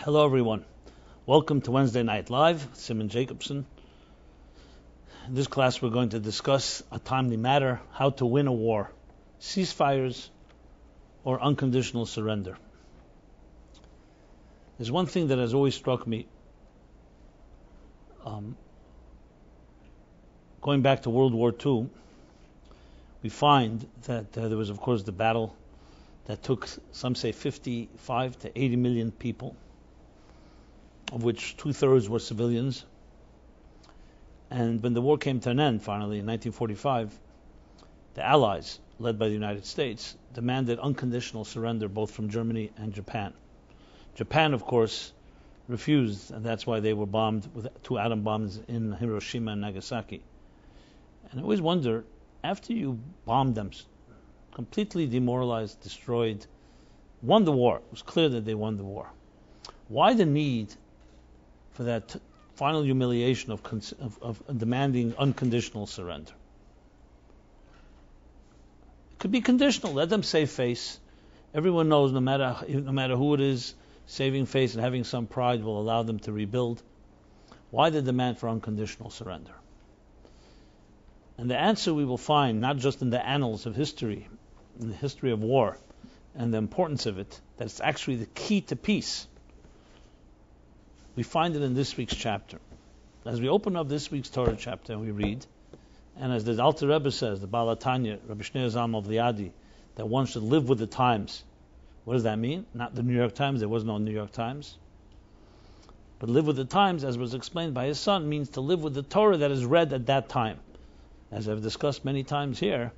Hello everyone. Welcome to Wednesday Night Live, Simon Jacobson. In this class we're going to discuss a timely matter, how to win a war, ceasefires or unconditional surrender. There's one thing that has always struck me, going back to World War II, we find that there was of course the battle that took, some say, 55 to 80 million people, of which 2/3 were civilians. And when the war came to an end, finally, in 1945, the Allies, led by the United States, demanded unconditional surrender both from Germany and Japan. Japan, of course, refused, and that's why they were bombed with 2 atom bombs in Hiroshima and Nagasaki. And I always wonder, after you bombed them, completely demoralized, destroyed, won the war, it was clear that they won the war, why the need for that final humiliation of demanding unconditional surrender? It could be conditional. Let them save face. Everyone knows, no matter who it is, saving face and having some pride will allow them to rebuild. Why the demand for unconditional surrender? And the answer we will find not just in the annals of history, in the history of war, and the importance of it, that it's actually the key to peace. We find it in this week's chapter. As we open up this week's Torah chapter and we read, and as the Alter Rebbe says, the Baal HaTanya, Rabbi Shneur Zalman of Liadi, that one should live with the times. What does that mean? Not the New York Times, there was no New York Times. But live with the times, as was explained by his son, means to live with the Torah that is read at that time. As I've discussed many times here,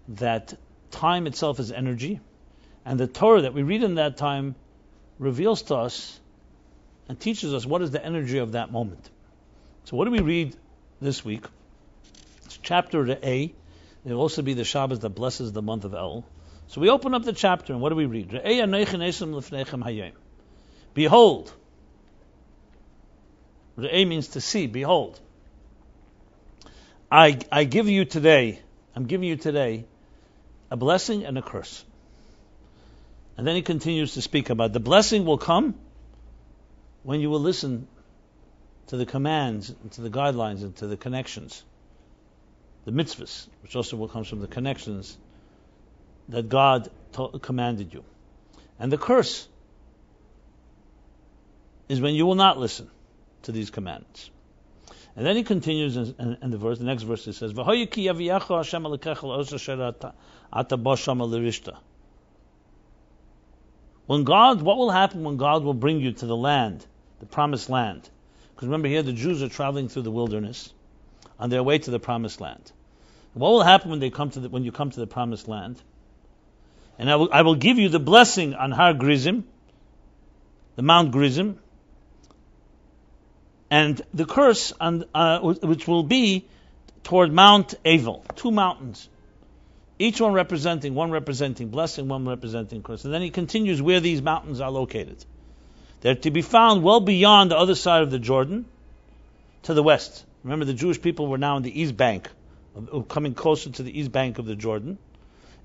that time itself is energy, and the Torah that we read in that time reveals to us and teaches us what is the energy of that moment. So what do we read this week? It's chapter Re'eh. It will also be the Shabbos that blesses the month of El. So we open up the chapter, and what do we read? Re'eh anochi nesem lefnechem hayom. Behold. Re'eh means to see, behold. I'm giving you today a blessing and a curse. And then he continues to speak about the blessing will come when you will listen to the commands, and to the guidelines, and to the connections, the mitzvahs, which also will come from the connections that God commanded you. And the curse is when you will not listen to these commandments. And then he continues in the next verse he says, what will happen when God will bring you to the land, the promised land? Because remember here the Jews are traveling through the wilderness on their way to the promised land. What will happen when you come to the promised land? And I will give you the blessing on Har Grizim, the Mount Grizim, and the curse on which will be toward Mount Avel, 2 mountains, each one representing blessing, one representing curse. And then he continues where these mountains are located. They're to be found well beyond the other side of the Jordan, to the west. Remember, the Jewish people were now in the east bank, coming closer to the east bank of the Jordan.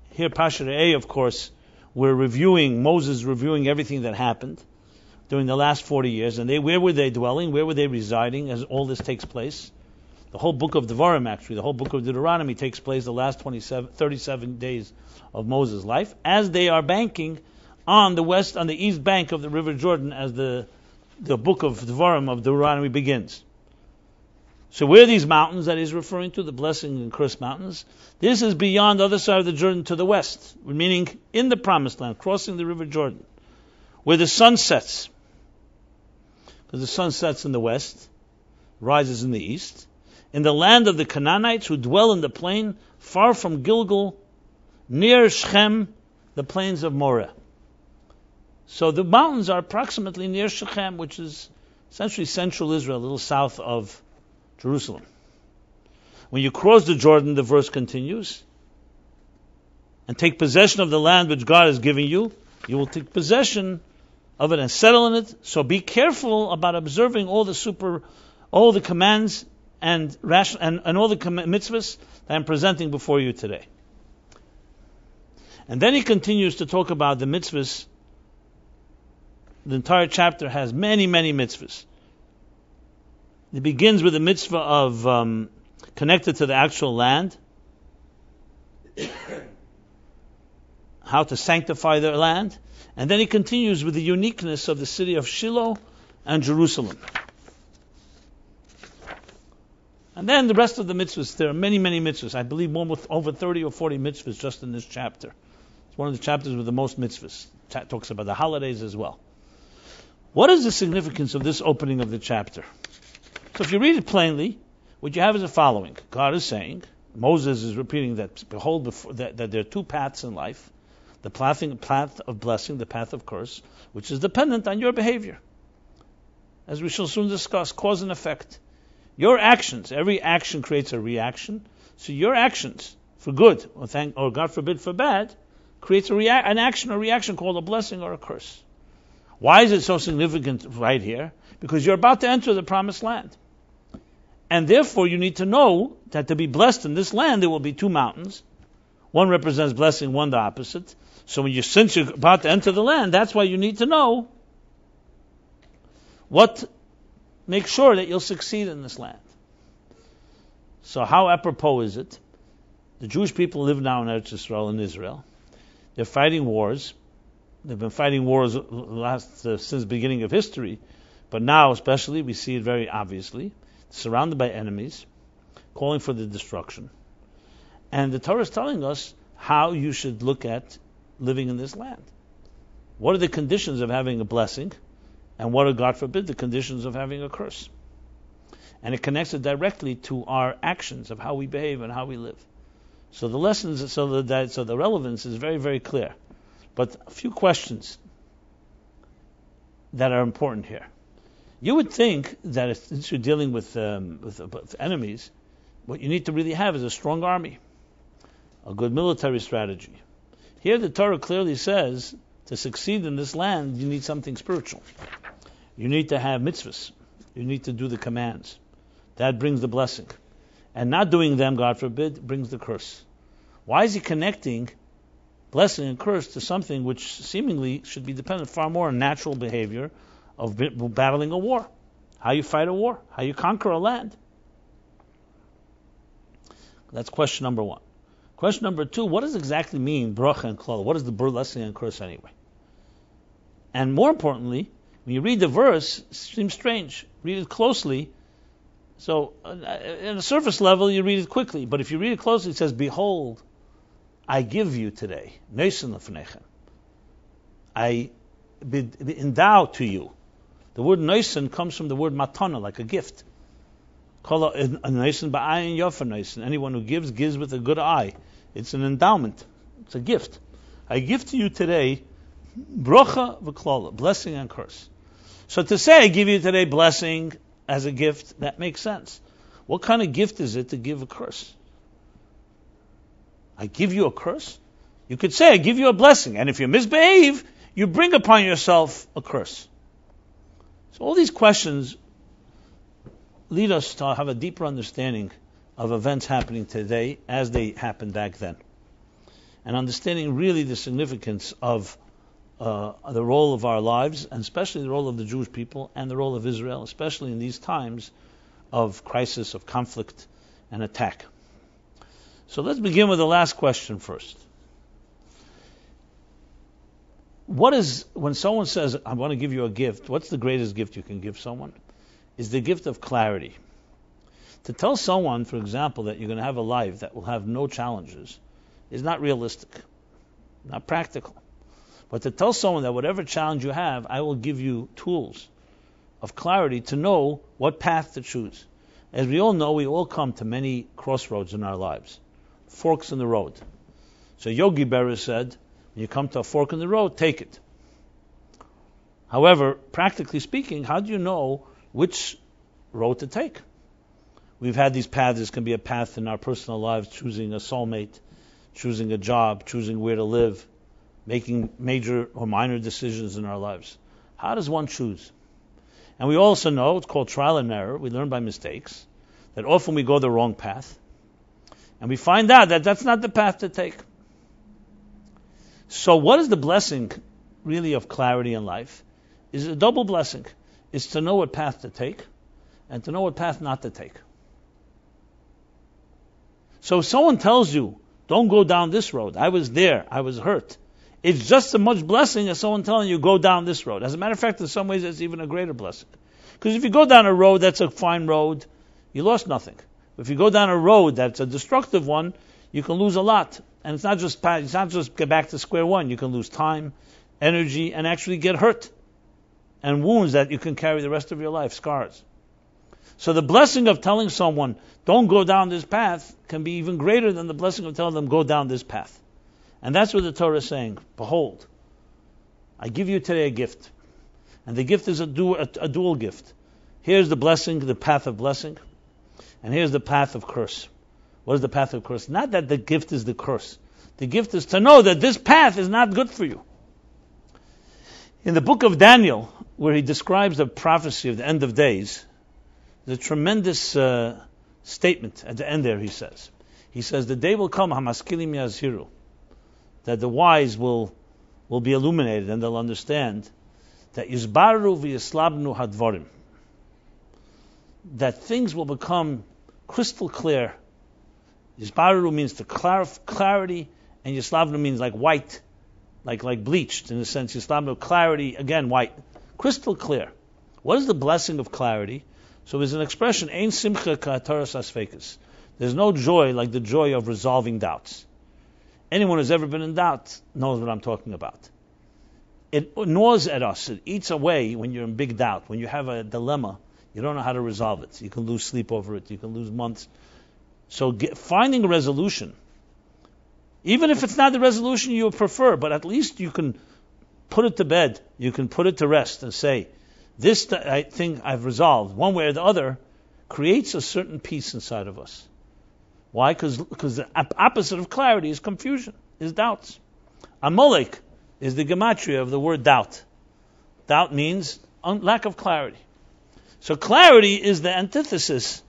Here, Pasha Re'eh, of course, Moses reviewing everything that happened during the last 40 years, and where were they dwelling, where were they residing as all this takes place? The whole book of Devarim, actually, the whole book of Deuteronomy takes place the last 37 days of Moses' life, as they are banking on the east bank of the River Jordan, as the book of Devarim of Deuteronomy begins. So where are these mountains that he's referring to, the blessing and curse mountains? This is beyond the other side of the Jordan to the west, meaning in the promised land, crossing the River Jordan, where the sun sets. Because the sun sets in the west, rises in the east, in the land of the Canaanites who dwell in the plain, far from Gilgal, near Shechem, the plains of Moreh. So the mountains are approximately near Shechem, which is essentially central Israel, a little south of Jerusalem. When you cross the Jordan, the verse continues, and take possession of the land which God is giving you, you will take possession of it and settle in it. So be careful about observing all the commands and all the mitzvahs that I'm presenting before you today. And then he continues to talk about the mitzvahs the entire chapter has many, many mitzvahs. It begins with a mitzvah of connected to the actual land, how to sanctify their land, and then he continues with the uniqueness of the city of Shiloh and Jerusalem. And then the rest of the mitzvahs, there are many, many mitzvahs. I believe one with over 30 or 40 mitzvahs just in this chapter. It's one of the chapters with the most mitzvahs. It talks about the holidays as well. What is the significance of this opening of the chapter? So if you read it plainly, what you have is the following. God is saying, Moses is repeating that, behold, that there are two paths in life. The path of blessing, the path of curse, which is dependent on your behavior. As we shall soon discuss, cause and effect. Your actions, every action creates a reaction. So your actions, for good, or God forbid for bad, creates an action or reaction called a blessing or a curse. Why is it so significant right here? Because you're about to enter the promised land. And therefore you need to know that to be blessed in this land there will be two mountains. One represents blessing, one the opposite. So since you're about to enter the land, that's why you need to know make sure that you'll succeed in this land. So how apropos is it? The Jewish people live now in Eretz Yisrael in Israel. They're fighting wars. They've been fighting wars since the beginning of history, but now especially we see it very obviously. Surrounded by enemies, calling for the destruction. And the Torah is telling us how you should look at living in this land. What are the conditions of having a blessing? And what are, God forbid, the conditions of having a curse? And it connects it directly to our actions of how we behave and how we live. So the lessons, so the relevance is very, very clear. But a few questions that are important here. You would think that since you're dealing with enemies, what you need to really have is a strong army, a good military strategy. Here the Torah clearly says to succeed in this land, you need something spiritual. You need to have mitzvahs. You need to do the commands. That brings the blessing. And not doing them, God forbid, brings the curse. Why is he connecting blessing and curse to something which seemingly should be dependent far more on natural behavior of battling a war? How you fight a war? How you conquer a land? That's question number one. Question number two, what does exactly mean bracha and klal? What is the blessing and curse anyway? And more importantly, when you read the verse, it seems strange. Read it closely. So, at a surface level, you read it quickly. But if you read it closely, it says, behold, I give you today, Neisen lefnechem. I endow to you. The word Neisen comes from the word matana, like a gift. Anyone who gives with a good eye. It's an endowment. It's a gift. I give to you today, bracha v'klala, blessing and curse. So to say, I give you today blessing as a gift, that makes sense. What kind of gift is it to give a curse? I give you a curse? You could say, I give you a blessing, and if you misbehave, you bring upon yourself a curse. So all these questions lead us to have a deeper understanding of events happening today as they happened back then. And understanding really the significance of the role of our lives, and especially the role of the Jewish people and the role of Israel, especially in these times of crisis, of conflict and attack. So let's begin with the last question first. When someone says, I want to give you a gift, what's the greatest gift you can give someone? Is the gift of clarity. To tell someone, for example, that you're going to have a life that will have no challenges is not realistic, not practical. But to tell someone that whatever challenge you have, I will give you tools of clarity to know what path to choose. As we all know, we all come to many crossroads in our lives, forks in the road. So Yogi Berra said, when you come to a fork in the road, take it. However, practically speaking, how do you know which road to take? We've had these paths. This can be a path in our personal lives, choosing a soulmate, choosing a job, choosing where to live, making major or minor decisions in our lives. How does one choose? And we also know, it's called trial and error, we learn by mistakes, that often we go the wrong path, and we find out that that's not the path to take. So what is the blessing really of clarity in life? is a double blessing. It's to know what path to take and to know what path not to take. So if someone tells you, don't go down this road, I was there, I was hurt, it's just as much blessing as someone telling you, go down this road. As a matter of fact, in some ways, it's even a greater blessing. Because if you go down a road that's a fine road, you lost nothing. If you go down a road that's a destructive one, you can lose a lot. And it's not just get back to square one. You can lose time, energy, and actually get hurt. And wounds that you can carry the rest of your life, scars. So the blessing of telling someone, don't go down this path, can be even greater than the blessing of telling them, go down this path. And that's what the Torah is saying. Behold, I give you today a gift. And the gift is a dual gift. Here's the blessing, the path of blessing. And here's the path of curse. What is the path of curse? Not that the gift is the curse. The gift is to know that this path is not good for you. In the book of Daniel, where he describes the prophecy of the end of days, there's a tremendous statement at the end there, he says. He says, the day will come, hamaskilim yazhiru, that the wise will be illuminated and they'll understand that yizbaru v'yislabnu hadvarim, that things will become crystal clear. Yizbaru means to clarity, and Yislavnu means like white, like bleached, in the sense Yislavnu, clarity, again white, crystal clear. What is the blessing of clarity? So there's an expression, Ein simcha ka'ataras asfekes. There's no joy like the joy of resolving doubts. Anyone who's ever been in doubt knows what I'm talking about. It gnaws at us, it eats away when you're in big doubt. When you have a dilemma, you don't know how to resolve it. You can lose sleep over it, you can lose months. So finding a resolution, even if it's not the resolution you prefer, but at least you can put it to bed, you can put it to rest and say, this thing I've resolved, one way or the other, creates a certain peace inside of us. Why? Because the opposite of clarity is confusion, is doubts. Amalek is the gematria of the word doubt. Doubt means lack of clarity. So clarity is the antithesis.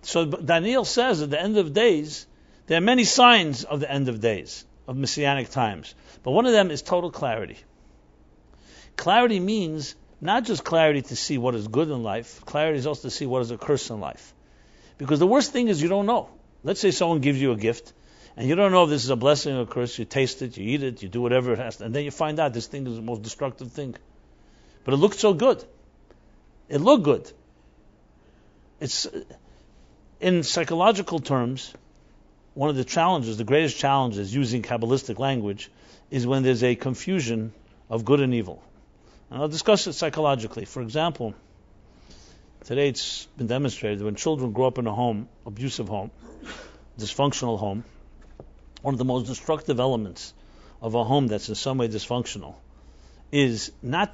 So Daniel says at the end of days, there are many signs of the end of days, of messianic times. But one of them is total clarity. Clarity means not just clarity to see what is good in life, clarity is also to see what is a curse in life. Because the worst thing is you don't know. Let's say someone gives you a gift, and you don't know if this is a blessing or a curse. You taste it, you eat it, you do whatever it has to, and then you find out this thing is the most destructive thing. But it looked so good. It looked good. It's, in psychological terms, one of the challenges, the greatest challenges using Kabbalistic language, is when there's a confusion of good and evil. And I'll discuss it psychologically. For example, today it's been demonstrated that when children grow up in a home, abusive home, dysfunctional home, one of the most destructive elements of a home that's in some way dysfunctional is not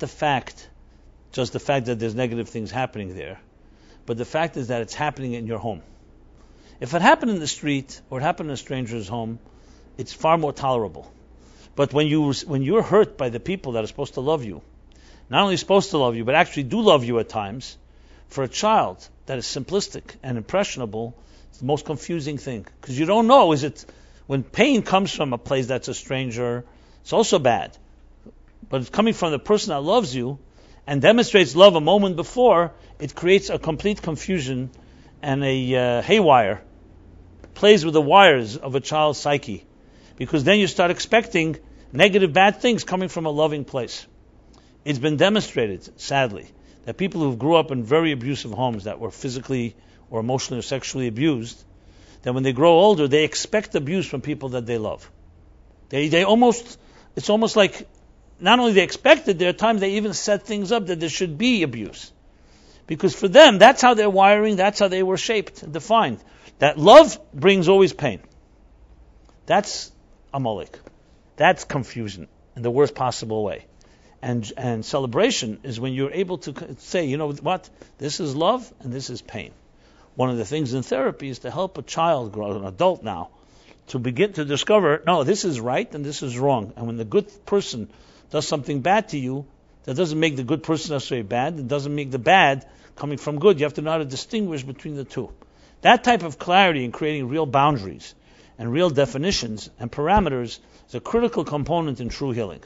just the fact that there's negative things happening there, but the fact is that it's happening in your home. If it happened in the street or it happened in a stranger's home, it's far more tolerable. But when you're hurt by the people that are supposed to love you, not only supposed to love you, but actually do love you at times, for a child that is simplistic and impressionable, it's the most confusing thing. Because you don't know, when pain comes from a place that's a stranger, it's also bad. But it's coming from the person that loves you and demonstrates love a moment before, it creates a complete confusion and a haywire, plays with the wires of a child's psyche. Because then you start expecting negative, bad things coming from a loving place. It's been demonstrated, sadly, that people who grew up in very abusive homes that were physically or emotionally or sexually abused, that when they grow older, they expect abuse from people that they love. It's almost like, not only they expect it, there are times they even set things up that there should be abuse. Because for them, that's how they're wiring, that's how they were shaped and defined. That love brings always pain. That's Amalek. That's confusion in the worst possible way. And celebration is when you're able to say, you know what, this is love and this is pain. One of the things in therapy is to help a child grow, an adult now, to begin to discover, no, this is right and this is wrong. And when the good person does something bad to you, that doesn't make the good person necessarily bad, it doesn't make the bad coming from good. You have to know how to distinguish between the two. That type of clarity in creating real boundaries and real definitions and parameters is a critical component in true healing.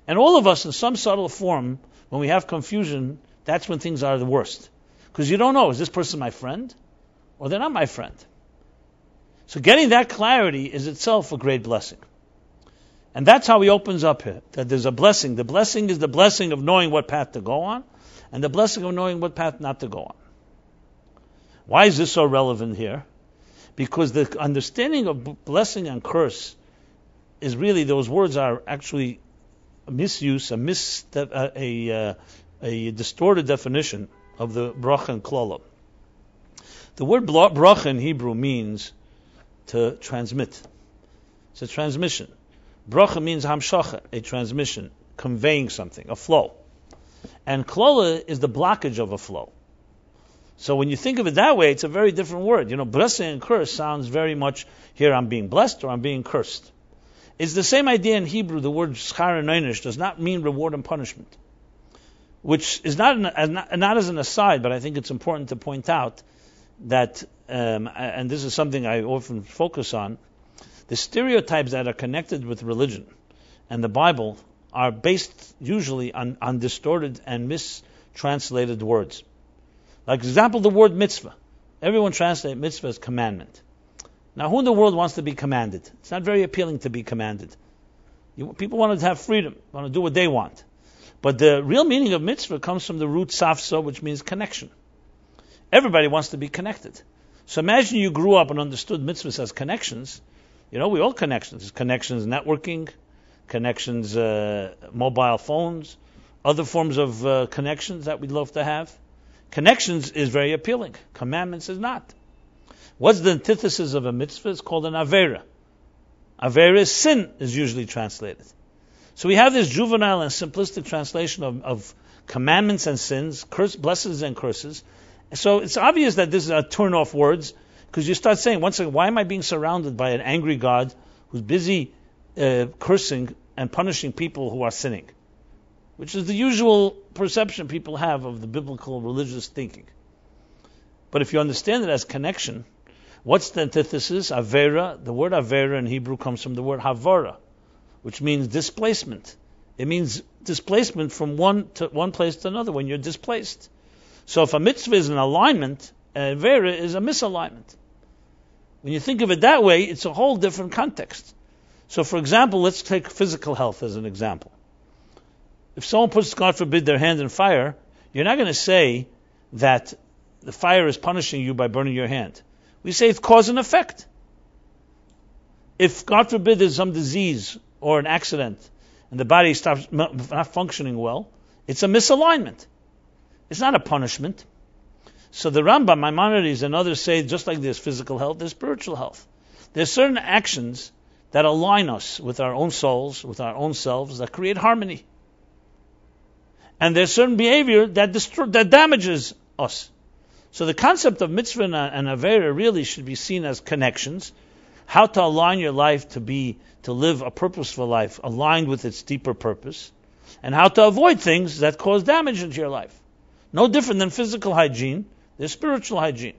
And all of us, in some subtle form, when we have confusion, that's when things are the worst. Because you don't know, is this person my friend? Or they're not my friend. So getting that clarity is itself a great blessing. And that's how he opens up here, that there's a blessing. The blessing is the blessing of knowing what path to go on, and the blessing of knowing what path not to go on. Why is this so relevant here? Because the understanding of blessing and curse is really, those words are actually a misuse, a distorted definition of the bracha and klala. The word bracha in Hebrew means to transmit. It's a transmission. Bracha means hamshacha, a transmission, conveying something, a flow. And klala is the blockage of a flow. So when you think of it that way, it's a very different word. Blessing and curse sounds very much, here I'm being blessed or I'm being cursed. It's the same idea in Hebrew. The word schar and einish does not mean reward and punishment. Which is not as an aside, but I think it's important to point out that, and this is something I often focus on, the stereotypes that are connected with religion and the Bible are based usually on distorted and mistranslated words. Like example, the word mitzvah. Everyone translates mitzvah as commandment. Now, who in the world wants to be commanded? It's not very appealing to be commanded. People want to have freedom, want to do what they want. But the real meaning of mitzvah comes from the root safsa, which means connection. Everybody wants to be connected. So imagine you grew up and understood mitzvahs as connections. We all connections. Connections networking, connections mobile phones, other forms of connections that we'd love to have. Connections is very appealing. Commandments is not. What's the antithesis of a mitzvah? It's called an avera. Avera is sin, is usually translated. So we have this juvenile and simplistic translation of commandments and sins, blessings and curses. So it's obvious that this is a turn-off words, because you start saying, once again, why am I being surrounded by an angry God who's busy cursing and punishing people who are sinning? Which is the usual perception people have of the biblical religious thinking. But if you understand it as connection, what's the antithesis? Avera. The word avera in Hebrew comes from the word havara, which means displacement. It means displacement from one place to another when you're displaced. So if a mitzvah is an alignment, avera is a misalignment. When you think of it that way, it's a whole different context. So for example, let's take physical health as an example. If someone puts, God forbid, their hand in fire, you're not going to say that the fire is punishing you by burning your hand. We say it's cause and effect. If, God forbid, there's some disease or an accident and the body stops not functioning well, it's a misalignment. It's not a punishment. So the Rambam, Maimonides, and others say, just like there's physical health, there's spiritual health. There's certain actions that align us with our own souls, with our own selves, that create harmony. And there's certain behavior that damages us. So the concept of mitzvah and avera really should be seen as connections, how to align your life to live a purposeful life, aligned with its deeper purpose, and how to avoid things that cause damage into your life. No different than physical hygiene, there's spiritual hygiene.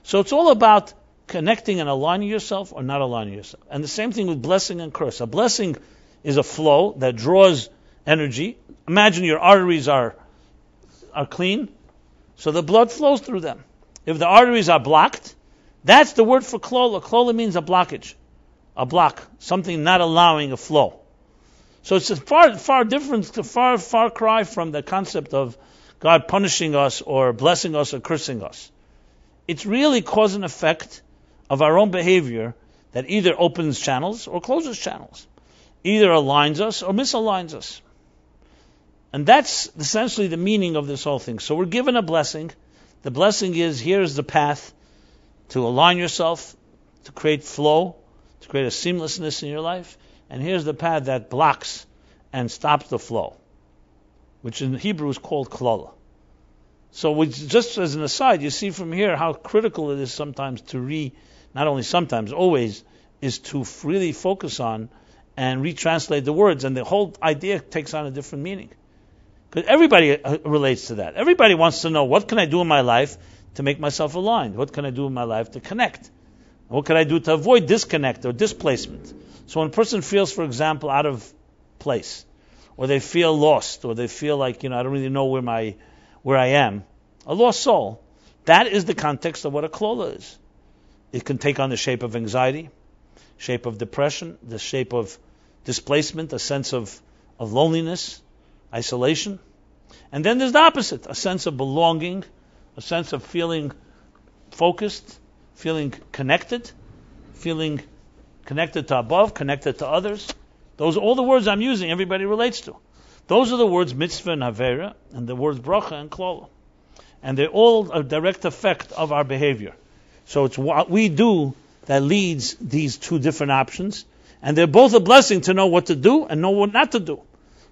So it's all about connecting and aligning yourself or not aligning yourself. And the same thing with blessing and curse. A blessing is a flow that draws energy. Imagine your arteries are clean, so the blood flows through them. If the arteries are blocked, that's the word for klola. Klola means a blockage, a block, something not allowing a flow. So it's a far different, far cry from the concept of God punishing us or blessing us or cursing us. It's really cause and effect of our own behavior that either opens channels or closes channels, either aligns us or misaligns us. And that's essentially the meaning of this whole thing. So we're given a blessing. The blessing is, here's the path to align yourself, to create flow, to create a seamlessness in your life. And here's the path that blocks and stops the flow, which in Hebrew is called klala. So just as an aside, you see from here how critical it is sometimes not only sometimes, always, is to really focus on and retranslate the words. And the whole idea takes on a different meaning. Because everybody relates to that. Everybody wants to know, what can I do in my life to make myself aligned? What can I do in my life to connect? What can I do to avoid disconnect or displacement? So when a person feels, for example, out of place, or they feel lost, or they feel like, I don't really know where I am. A lost soul. That is the context of what a klola is. It can take on the shape of anxiety, shape of depression, the shape of displacement, a sense of loneliness, isolation. And then there's the opposite, a sense of belonging, a sense of feeling focused, feeling connected to above, connected to others. Those are all the words I'm using, everybody relates to. Those are the words mitzvah and havera, and the words bracha and klola. And they're all a direct effect of our behavior. So it's what we do that leads these two different options, and they're both a blessing to know what to do and know what not to do.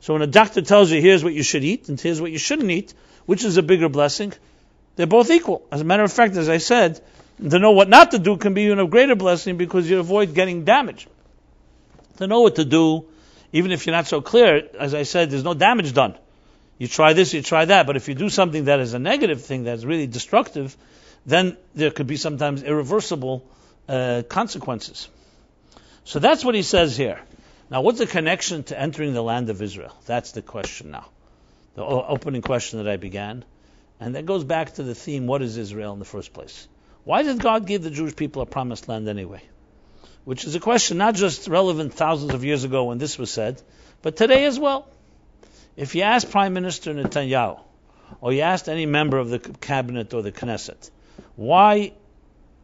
So when a doctor tells you, here's what you should eat, and here's what you shouldn't eat, which is a bigger blessing, they're both equal. As a matter of fact, as I said, to know what not to do can be even a greater blessing because you avoid getting damaged. To know what to do, even if you're not so clear, as I said, there's no damage done. You try this, you try that, but if you do something that is a negative thing, that's really destructive, then there could be sometimes irreversible consequences. So that's what he says here. Now, what's the connection to entering the land of Israel? That's the question now. The opening question that I began. And that goes back to the theme, what is Israel in the first place? Why did God give the Jewish people a promised land anyway? Which is a question not just relevant thousands of years ago when this was said, but today as well. If you ask Prime Minister Netanyahu, or you asked any member of the cabinet or the Knesset, why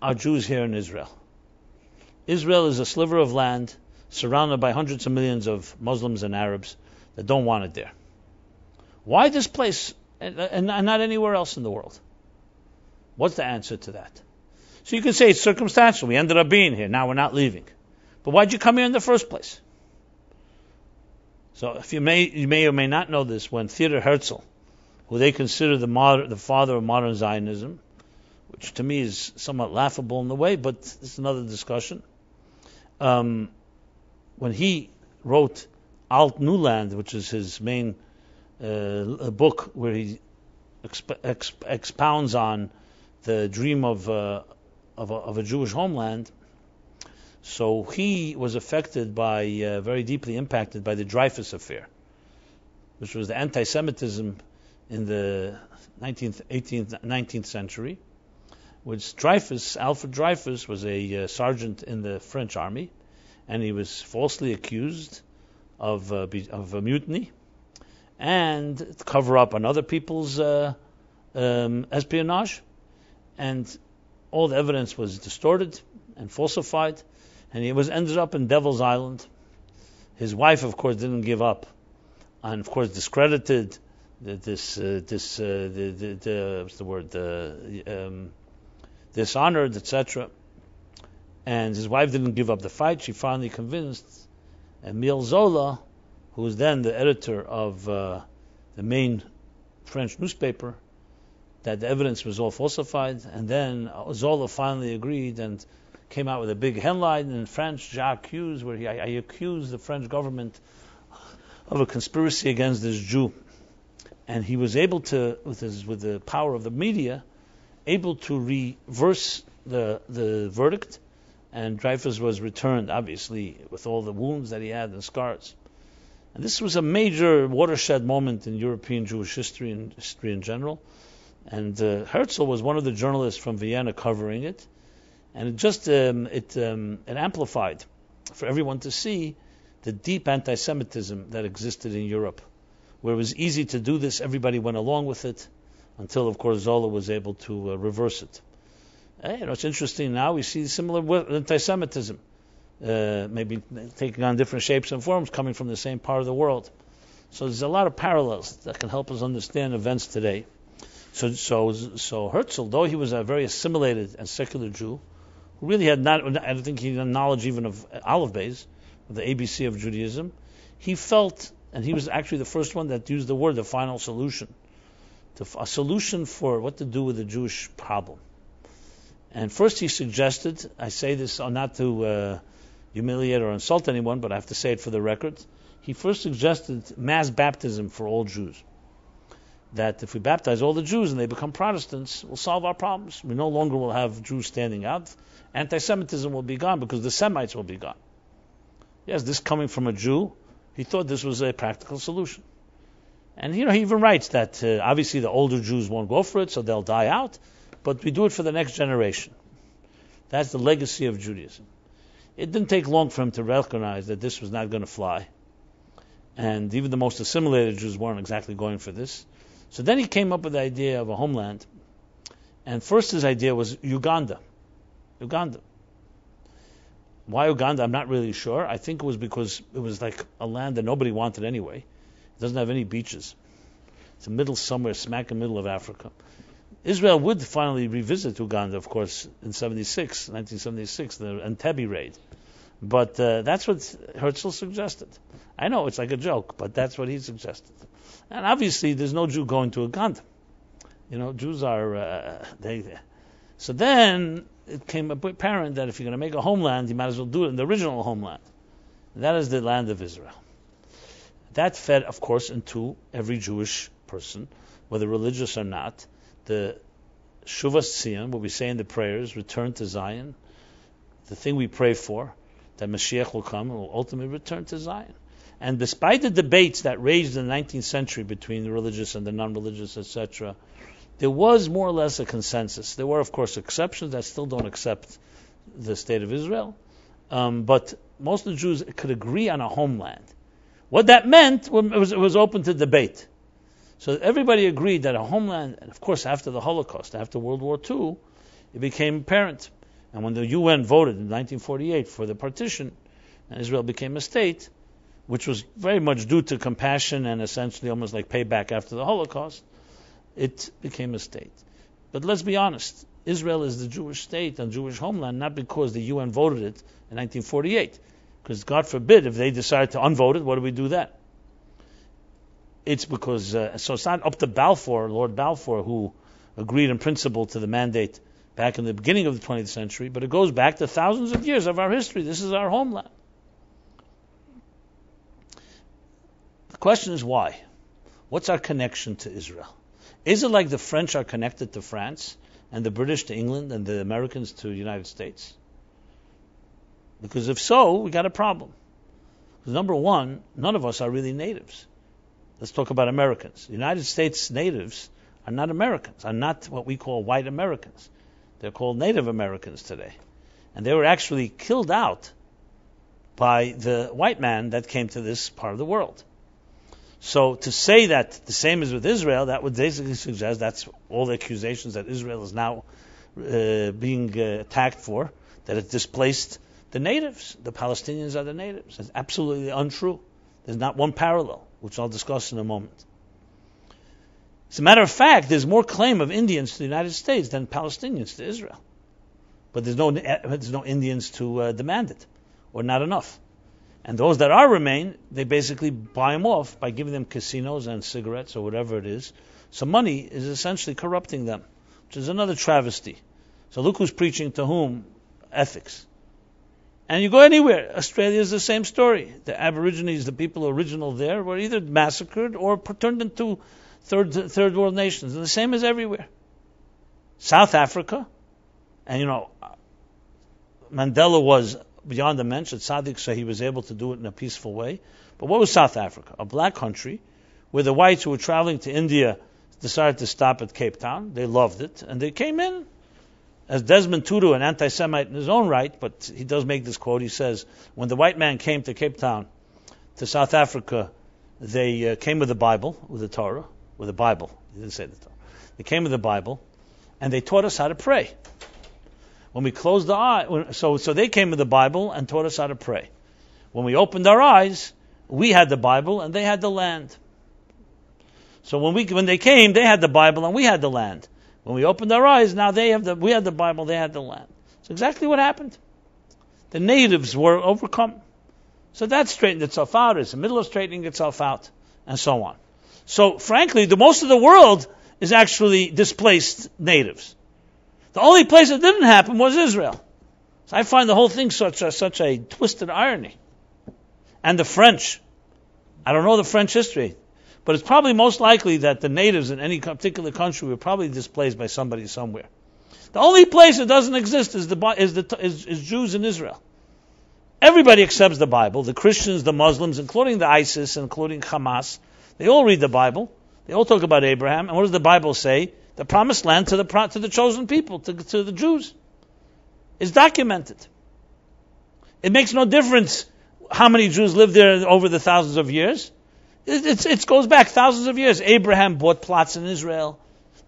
are Jews here in Israel? Israel is a sliver of land surrounded by hundreds of millions of Muslims and Arabs that don't want it there. Why this place and not anywhere else in the world? What's the answer to that? So you can say it's circumstantial. We ended up being here. Now we're not leaving. But why'd you come here in the first place? So if you may or may not know this, when Theodor Herzl, who they consider the father of modern Zionism, which to me is somewhat laughable in a way, but it's another discussion. When he wrote Alt Nuland, which is his main book where he expounds on the dream of a Jewish homeland, so he was affected by, very deeply impacted by the Dreyfus affair, which was the anti-Semitism in the 19th century, which Alfred Dreyfus was a sergeant in the French army, and he was falsely accused of a mutiny and cover up on other people's espionage, and all the evidence was distorted and falsified, and he ended up in Devil's Island. His wife, of course, didn't give up, and of course discredited dishonored, etc. And his wife didn't give up the fight. She finally convinced Emile Zola, who was then the editor of the main French newspaper, that the evidence was all falsified. And then Zola finally agreed and came out with a big headline in French, J'accuse, where I accused the French government of a conspiracy against this Jew. And he was able to, with the power of the media, able to reverse the verdict, and Dreyfus was returned, obviously, with all the wounds that he had and scars. And this was a major watershed moment in European Jewish history and history in general. And Herzl was one of the journalists from Vienna covering it, and it just it amplified for everyone to see the deep anti-Semitism that existed in Europe, where it was easy to do this. Everybody went along with it, until, of course, Zola was able to reverse it. It's interesting now. We see similar anti-Semitism, maybe taking on different shapes and forms, coming from the same part of the world. So there's a lot of parallels that can help us understand events today. So Herzl, though he was a very assimilated and secular Jew, who really had not, I don't think he had knowledge even of Aleph Beis, of the ABC of Judaism, he felt, and he was actually the first one that used the word, the final solution, a solution for what to do with the Jewish problem. And first he suggested, I say this not to humiliate or insult anyone, but I have to say it for the record, he first suggested mass baptism for all Jews. That if we baptize all the Jews and they become Protestants, we'll solve our problems. We no longer will have Jews standing out. Anti-Semitism will be gone because the Semites will be gone. Yes, this coming from a Jew, He thought this was a practical solution. And he even writes that obviously the older Jews won't go for it, so they'll die out, but we do it for the next generation. That's the legacy of Judaism. It didn't take long for him to recognize that this was not going to fly. And even the most assimilated Jews weren't exactly going for this. So then he came up with the idea of a homeland. And first his idea was Uganda. Uganda. Why Uganda? I'm not really sure. I think it was because it was like a land that nobody wanted anyway. It doesn't have any beaches. It's in the middle somewhere, smack in the middle of Africa. Israel would finally revisit Uganda, of course, in 1976, the Entebbe raid. But that's what Herzl suggested. I know it's like a joke, but that's what he suggested. And obviously, there's no Jew going to Uganda. Jews are So then it came apparent that if you're going to make a homeland, you might as well do it in the original homeland. And that is the land of Israel. That fed, of course, into every Jewish person, whether religious or not, the Shuvas Tzion, what we say in the prayers, return to Zion, the thing we pray for, that Mashiach will come and will ultimately return to Zion. And despite the debates that raged in the 19th century between the religious and the non-religious, etc., there was more or less a consensus. There were, of course, exceptions that still don't accept the state of Israel, but most of the Jews could agree on a homeland. What that meant it was open to debate. So everybody agreed that a homeland, and of course after the Holocaust, after World War II, it became apparent. And when the UN voted in 1948 for the partition, and Israel became a state, which was very much due to compassion and essentially almost like payback after the Holocaust, it became a state. But let's be honest, Israel is the Jewish state and Jewish homeland, not because the UN voted it in 1948. Because God forbid, if they decide to unvote it, what do we do then? It's because, so it's not up to Balfour, Lord Balfour, who agreed in principle to the mandate back in the beginning of the 20th century, but it goes back to thousands of years of our history. This is our homeland. The question is why? What's our connection to Israel? Is it like the French are connected to France, and the British to England, and the Americans to the United States? Because if so, we got a problem. Because number one, none of us are really natives. Let's talk about Americans. United States natives are not Americans, are not what we call white Americans. They're called Native Americans today. And they were actually killed out by the white man that came to this part of the world. So to say that the same is with Israel, that would basically suggest that's all the accusations that Israel is now being attacked for, that it displaced the natives. The Palestinians are the natives. It's absolutely untrue. There's not one parallel, which I'll discuss in a moment. As a matter of fact, there's more claim of Indians to the United States than Palestinians to Israel. But there's no Indians to demand it, or not enough. And those that are remain, they basically buy them off by giving them casinos and cigarettes or whatever it is. So money is essentially corrupting them, which is another travesty. So look who's preaching to whom? Ethics. And you go anywhere, Australia is the same story. The Aborigines, the people original there, were either massacred or turned into third world nations. And the same is everywhere. South Africa, and Mandela was beyond the mention, tzaddik, so he was able to do it in a peaceful way. But what was South Africa? A black country where the whites who were traveling to India decided to stop at Cape Town. They loved it, and they came in. As Desmond Tutu, an anti-Semite in his own right, but he does make this quote. He says, when the white man came to Cape Town, to South Africa, they came with the Bible, with the Torah, with the Bible. He didn't say the Torah. They came with the Bible, and they taught us how to pray. When we closed the eye, so they came with the Bible and taught us how to pray. When we opened our eyes, we had the Bible and they had the land. So when they came, they had the Bible and we had the land. When we opened our eyes, now we had the Bible, they had the land. It's exactly what happened. The natives were overcome. So that straightened itself out. It's in the middle of straightening itself out, and so on. So frankly, most of the world is actually displaced natives. The only place it didn't happen was Israel. So I find the whole thing such a twisted irony. And the French. I don't know the French history, but it's probably most likely that the natives in any particular country were probably displaced by somebody somewhere. The only place it doesn't exist is Jews in Israel. Everybody accepts the Bible, the Christians, the Muslims, including the ISIS, including Hamas. They all read the Bible. They all talk about Abraham. And what does the Bible say? The promised land to the chosen people, to the Jews. It's documented. It makes no difference how many Jews lived there over the thousands of years. It goes back thousands of years. Abraham bought plots in Israel.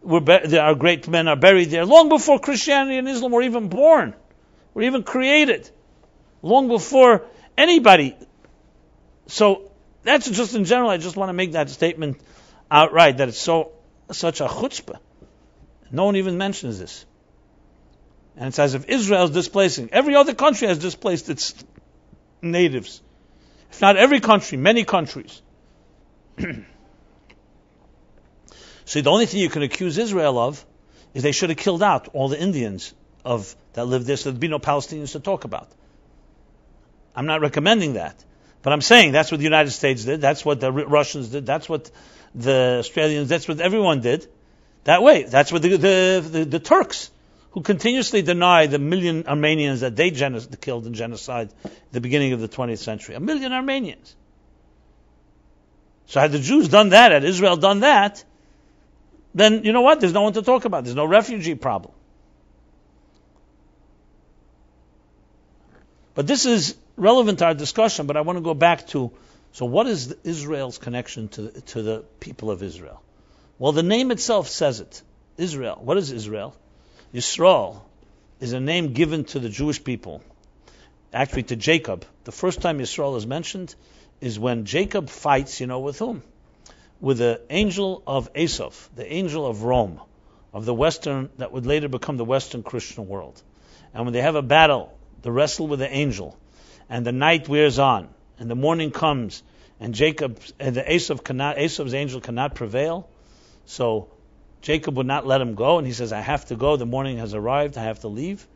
Our great men are buried there long before Christianity and Islam were even born, were even created. Long before anybody. So that's just in general. I just want to make that statement outright, that it's such a chutzpah. No one even mentions this. And it's as if Israel is displacing. Every other country has displaced its natives. If not every country, many countries. So the only thing you can accuse Israel of is they should have killed out all the Indians that lived there, so there'd be no Palestinians to talk about. I'm not recommending that. But I'm saying that's what the United States did, that's what the Russians did, that's what the Australians, that's what everyone did. That way. That's what the Turks, who continuously deny the million Armenians that they killed in genocide at the beginning of the 20th century. 1 million Armenians. So had the Jews done that, had Israel done that, then you know what? There's no one to talk about. There's no refugee problem. But this is relevant to our discussion, but I want to go back to, so what is Israel's connection to the people of Israel? Well, the name itself says it. Israel. What is Israel? Yisrael is a name given to the Jewish people. Actually, to Jacob. The first time Yisrael is mentioned is when Jacob fights, with whom? With the angel of Esav, the angel of Rome, of the Western, that would later become the Western Christian world. And when they have a battle, they wrestle with the angel, and the night wears on, and the morning comes, and Esav's angel cannot prevail, so Jacob would not let him go, and he says, I have to go, the morning has arrived, I have to leave.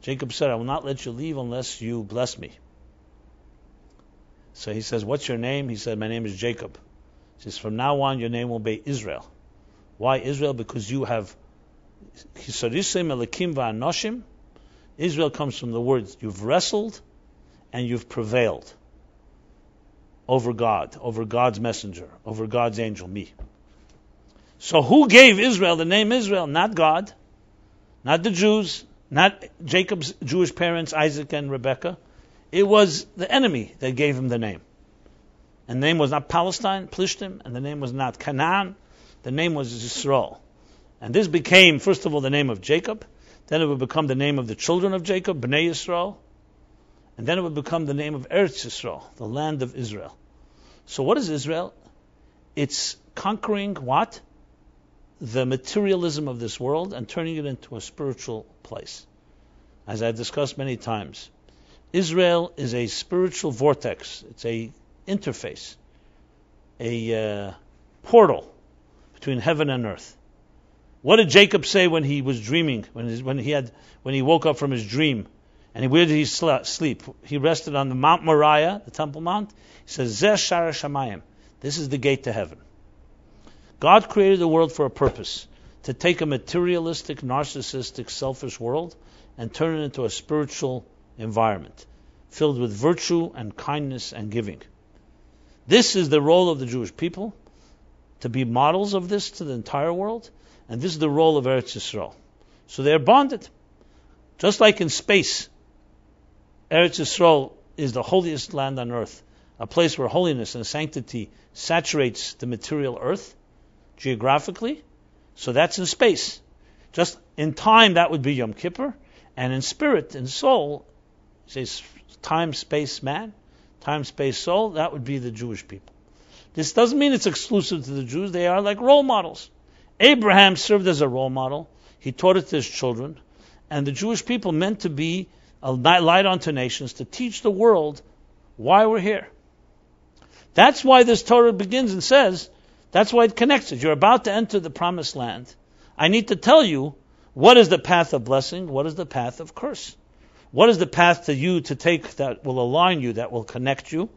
Jacob said, I will not let you leave unless you bless me. So he says, what's your name? He said, my name is Jacob. He says, from now on your name will be Israel. Why Israel? Because you have Hisarisem Elikim Va'anoshim. Israel comes from the words, you've wrestled and you've prevailed over God, over God's messenger, over God's angel, me. So who gave Israel the name Israel? Not God, not the Jews, not Jacob's Jewish parents, Isaac and Rebekah. It was the enemy that gave him the name. And the name was not Palestine, Plishtim, and the name was not Canaan. The name was Yisrael. And this became, first of all, the name of Jacob. Then it would become the name of the children of Jacob, Bnei Yisrael. And then it would become the name of Eretz Yisrael, the land of Israel. So what is Israel? It's conquering what? The materialism of this world and turning it into a spiritual place. As I've discussed many times, Israel is a spiritual vortex. It's a interface, a portal between heaven and earth. What did Jacob say when he was dreaming, when he woke up from his dream? And where did he sleep? He rested on the Mount Moriah, the Temple Mount. He says, Zeh Shara Shamayim. This is the gate to heaven. God created the world for a purpose, to take a materialistic, narcissistic, selfish world and turn it into a spiritual environment, filled with virtue and kindness and giving. This is the role of the Jewish people, to be models of this to the entire world, and this is the role of Eretz Yisrael. So they are bonded. Just like in space, Eretz Yisrael is the holiest land on earth, a place where holiness and sanctity saturates the material earth, geographically. So that's in space. Just in time, that would be Yom Kippur, and in spirit, in soul, says time, space, man, time, space, soul, that would be the Jewish people. This doesn't mean it's exclusive to the Jews. They are like role models. Abraham served as a role model. He taught it to his children. And the Jewish people meant to be a light unto nations, to teach the world why we're here. That's why this Torah begins and says, that's why it connects it. You're about to enter the promised land. I need to tell you what is the path of blessing, what is the path of curse. What is the path to you to take that will align you, that will connect you,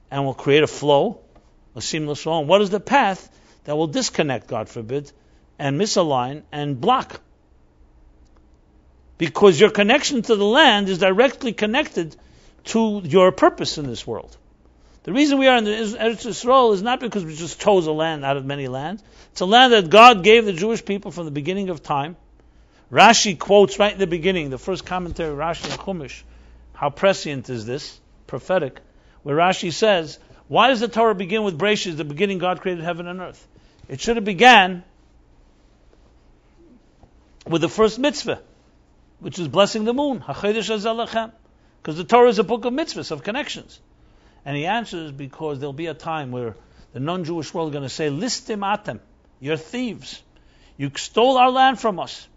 and will create a flow, a seamless flow? And what is the path that will disconnect, God forbid, and misalign and block? Because your connection to the land is directly connected to your purpose in this world. The reason we are in the Eretz Yisrael is not because we just chose a land out of many lands. It's a land that God gave the Jewish people from the beginning of time. Rashi quotes right in the beginning, the first commentary, Rashi and Chumash. How prescient is this? Prophetic. Where Rashi says, why does the Torah begin with Bereshit, the beginning God created heaven and earth? It should have began with the first mitzvah, which is blessing the moon. Because the Torah is a book of mitzvahs, of connections. And he answers, because there'll be a time where the non-Jewish world is going to say, Listim atem, you're thieves. You stole our land from us.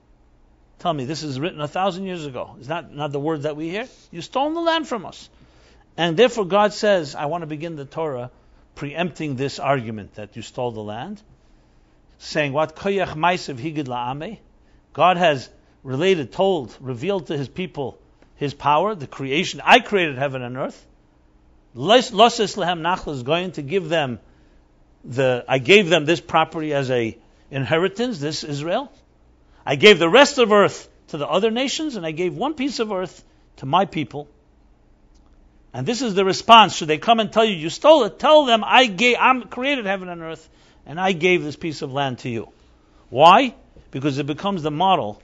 Tell me, this is written 1,000 years ago. It's not the words that we hear. You stole the land from us. And therefore God says, I want to begin the Torah preempting this argument that you stole the land, saying, what? Koyach maisev higid la'ameh. God has revealed to his people his power, the creation. I created heaven and earth. Loses lehem nachla is going to give them I gave them this property as a inheritance, this Israel. I gave the rest of earth to the other nations, and I gave one piece of earth to my people. And this is the response. Should they come and tell you, you stole it, tell them, I created heaven and earth, and I gave this piece of land to you. Why? Because it becomes the model.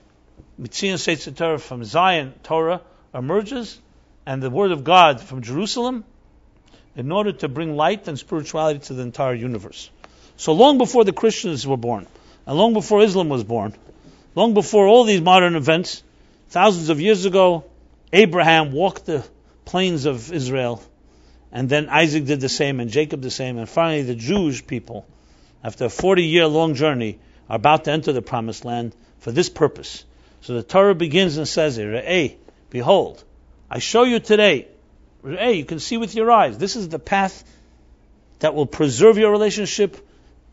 Mitzion Seitz Torah from Zion, Torah emerges, and the word of God from Jerusalem, in order to bring light and spirituality to the entire universe. So long before the Christians were born, and long before Islam was born, long before all these modern events, thousands of years ago, Abraham walked the plains of Israel, and then Isaac did the same, and Jacob the same, and finally the Jewish people, after a 40-year-long journey, are about to enter the promised land for this purpose. So the Torah begins and says, Re'eh, behold, I show you today, Re'eh, you can see with your eyes, this is the path that will preserve your relationship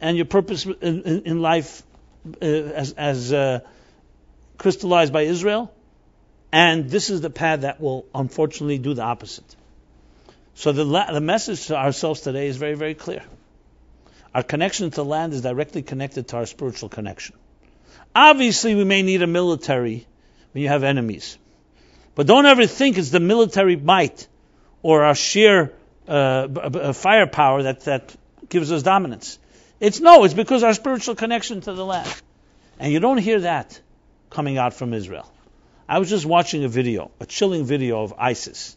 and your purpose in life as crystallized by Israel, and this is the path that will unfortunately do the opposite. So the message to ourselves today is very, very clear. Our connection to land is directly connected to our spiritual connection. Obviously, we may need a military when you have enemies, but don't ever think it's the military might or our sheer firepower that gives us dominance. It's because our spiritual connection to the land. And you don't hear that coming out from Israel. I was just watching a chilling video of ISIS,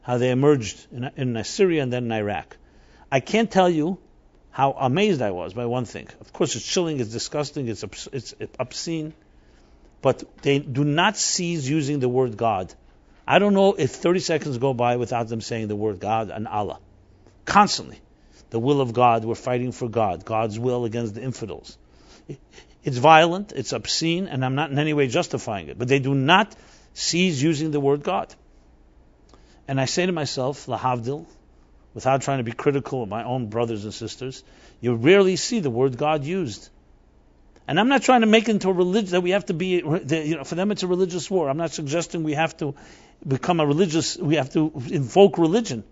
how they emerged in Syria and then in Iraq. I can't tell you how amazed I was by one thing. Of course, it's chilling, it's disgusting, it's obscene, but they do not cease using the word God. I don't know if 30 seconds go by without them saying the word God and Allah. Constantly. The will of God, we're fighting for God. God's will against the infidels. It's violent, it's obscene, and I'm not in any way justifying it. But they do not cease using the word God. And I say to myself, lahavdil, without trying to be critical of my own brothers and sisters, you rarely see the word God used. And I'm not trying to make it into a religion that we have to be, for them it's a religious war. I'm not suggesting we have to we have to invoke religion.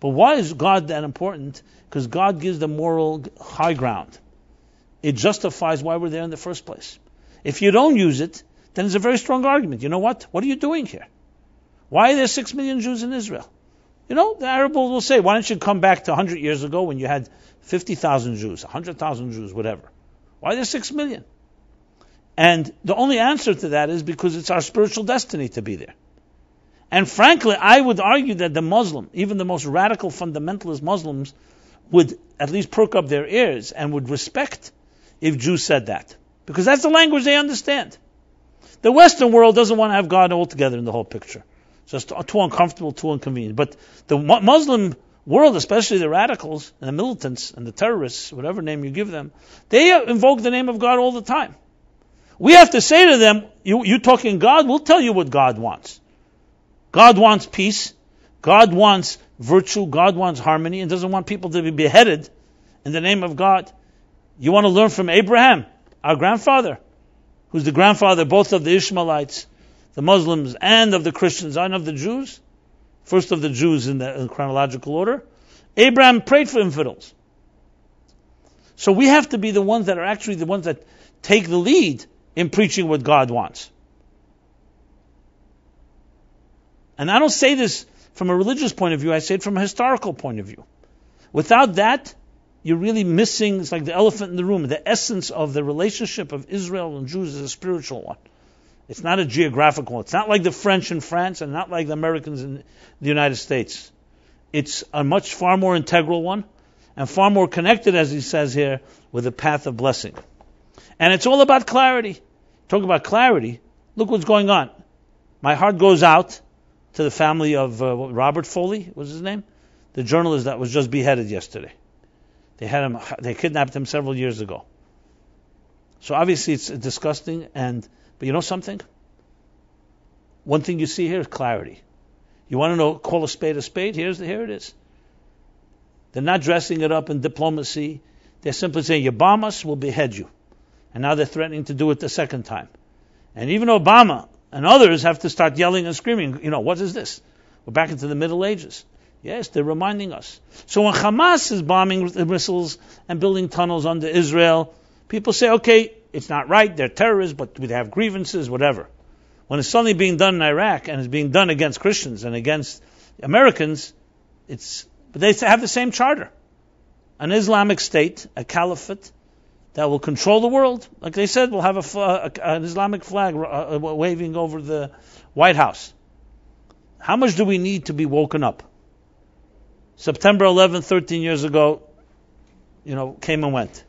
But why is God that important? Because God gives the moral high ground. It justifies why we're there in the first place. If you don't use it, then it's a very strong argument. You know what? What are you doing here? Why are there 6 million Jews in Israel? The Arab world will say, why don't you come back to 100 years ago when you had 50,000 Jews, 100,000 Jews, whatever. Why are there 6 million? And the only answer to that is because it's our spiritual destiny to be there. And frankly, I would argue that the Muslim, even the most radical fundamentalist Muslims, would at least perk up their ears and would respect if Jews said that. Because that's the language they understand. The Western world doesn't want to have God altogether in the whole picture. It's just too uncomfortable, too inconvenient. But the Muslim world, especially the radicals and the militants and the terrorists, whatever name you give them, they invoke the name of God all the time. We have to say to them, you talking God, we'll tell you what God wants. God wants peace. God wants virtue. God wants harmony and doesn't want people to be beheaded in the name of God. You want to learn from Abraham, our grandfather, who's the grandfather both of the Ishmaelites, the Muslims, and of the Christians, and of the Jews. First of the Jews in chronological order. Abraham prayed for infidels. So we have to be the ones that are actually the ones that take the lead in preaching what God wants. And I don't say this from a religious point of view. I say it from a historical point of view. Without that, you're really missing, it's like the elephant in the room. The essence of the relationship of Israel and Jews is a spiritual one. It's not a geographical one. It's not like the French in France and not like the Americans in the United States. It's a much far more integral one and far more connected, as he says here, with the path of blessing. And it's all about clarity. Talk about clarity. Look what's going on. My heart goes out to the family of Robert Foley, was his name? The journalist that was just beheaded yesterday. They kidnapped him several years ago. So obviously it's disgusting, but you know something? One thing you see here is clarity. You want to know, call a spade a spade? Here it is. They're not dressing it up in diplomacy. They're simply saying, you bomb us, we'll behead you. And now they're threatening to do it the second time. And even Obama and others have to start yelling and screaming, what is this? We're back into the Middle Ages. Yes, they're reminding us. So when Hamas is bombing missiles and building tunnels under Israel, people say, okay, it's not right, they're terrorists, but we have grievances, whatever. When it's suddenly being done in Iraq and it's being done against Christians and against Americans, but they have the same charter. An Islamic state, a caliphate, that will control the world. Like they said, we'll have an Islamic flag waving over the White House. How much do we need to be woken up? September 11th, 13 years ago, came and went.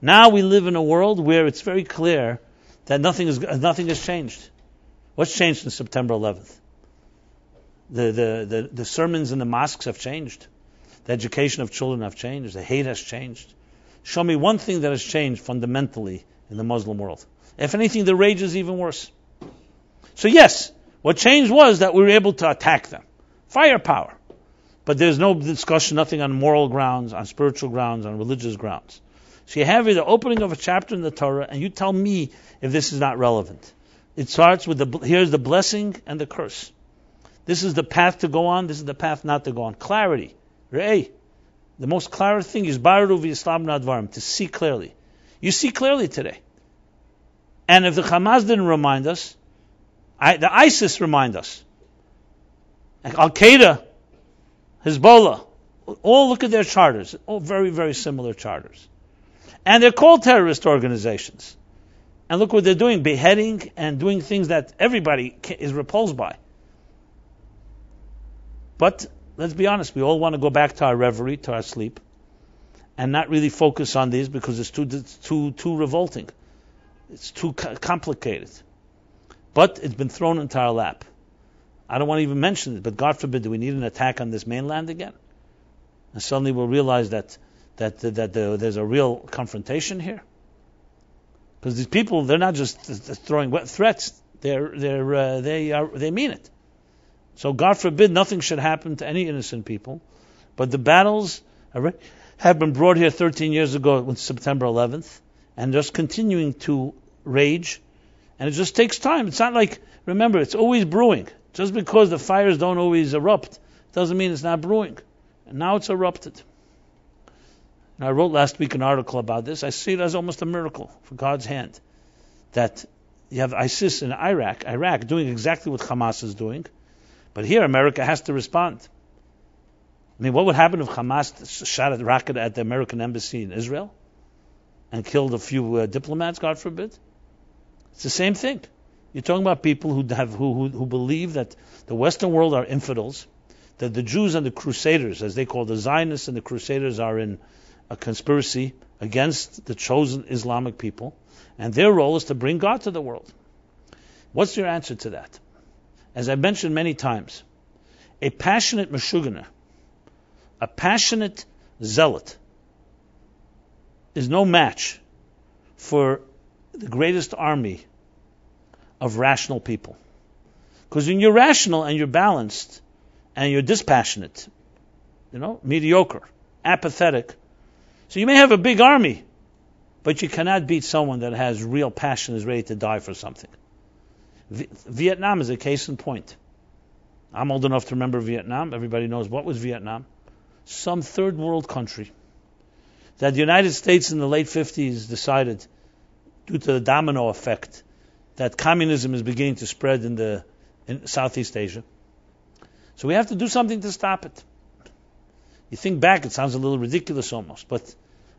Now we live in a world where it's very clear that nothing has changed. What's changed in September 11th? The sermons in the mosques have changed. The education of children have changed. The hate has changed. Show me one thing that has changed fundamentally in the Muslim world. If anything, the rage is even worse. So yes, what changed was that we were able to attack them. Firepower. But there's no discussion, nothing on moral grounds, on spiritual grounds, on religious grounds. So you have here the opening of a chapter in the Torah, and you tell me if this is not relevant. It starts with here's the blessing and the curse. This is the path to go on, this is the path not to go on. Clarity. Re'eh. The most clear thing is Baruch v'Yislam Nadvarim, to see clearly. You see clearly today. And if the Hamas didn't remind us, the ISIS remind us. Al-Qaeda, Hezbollah, all look at their charters. All very, very similar charters. And they're called terrorist organizations. And look what they're doing, beheading and doing things that everybody is repulsed by. But let's be honest, we all want to go back to our reverie, to our sleep, and not really focus on these because it's too revolting. It's too complicated. But it's been thrown into our lap. I don't want to even mention it, but God forbid, do we need an attack on this mainland again? And suddenly we'll realize that there's a real confrontation here. Because these people, they're not just throwing threats; they mean it. So God forbid nothing should happen to any innocent people. But the battles have been brought here 13 years ago with September 11th, and just continuing to rage. And it just takes time. It's not like, remember, it's always brewing. Just because the fires don't always erupt, doesn't mean it's not brewing. And now it's erupted. And I wrote last week an article about this. I see it as almost a miracle for God's hand. That you have ISIS in Iraq doing exactly what Hamas is doing. But here America has to respond. I mean, what would happen if Hamas shot a rocket at the American embassy in Israel and killed a few diplomats, God forbid? It's the same thing. You're talking about people who believe that the Western world are infidels, that the Jews and the Crusaders, as they call the Zionists and the Crusaders, are in a conspiracy against the chosen Islamic people, and their role is to bring God to the world. What's your answer to that? As I mentioned many times, a passionate Meshuggah, a passionate zealot, is no match for the greatest army of rational people. Because when you're rational and you're balanced and you're dispassionate, mediocre, apathetic, so you may have a big army, but you cannot beat someone that has real passion, is ready to die for something. Vietnam is a case in point. I'm old enough to remember Vietnam. Everybody knows what was Vietnam. Some third world country that the United States in the late 50s decided, due to the domino effect, that communism is beginning to spread in Southeast Asia. So we have to do something to stop it. You think back, it sounds a little ridiculous almost, but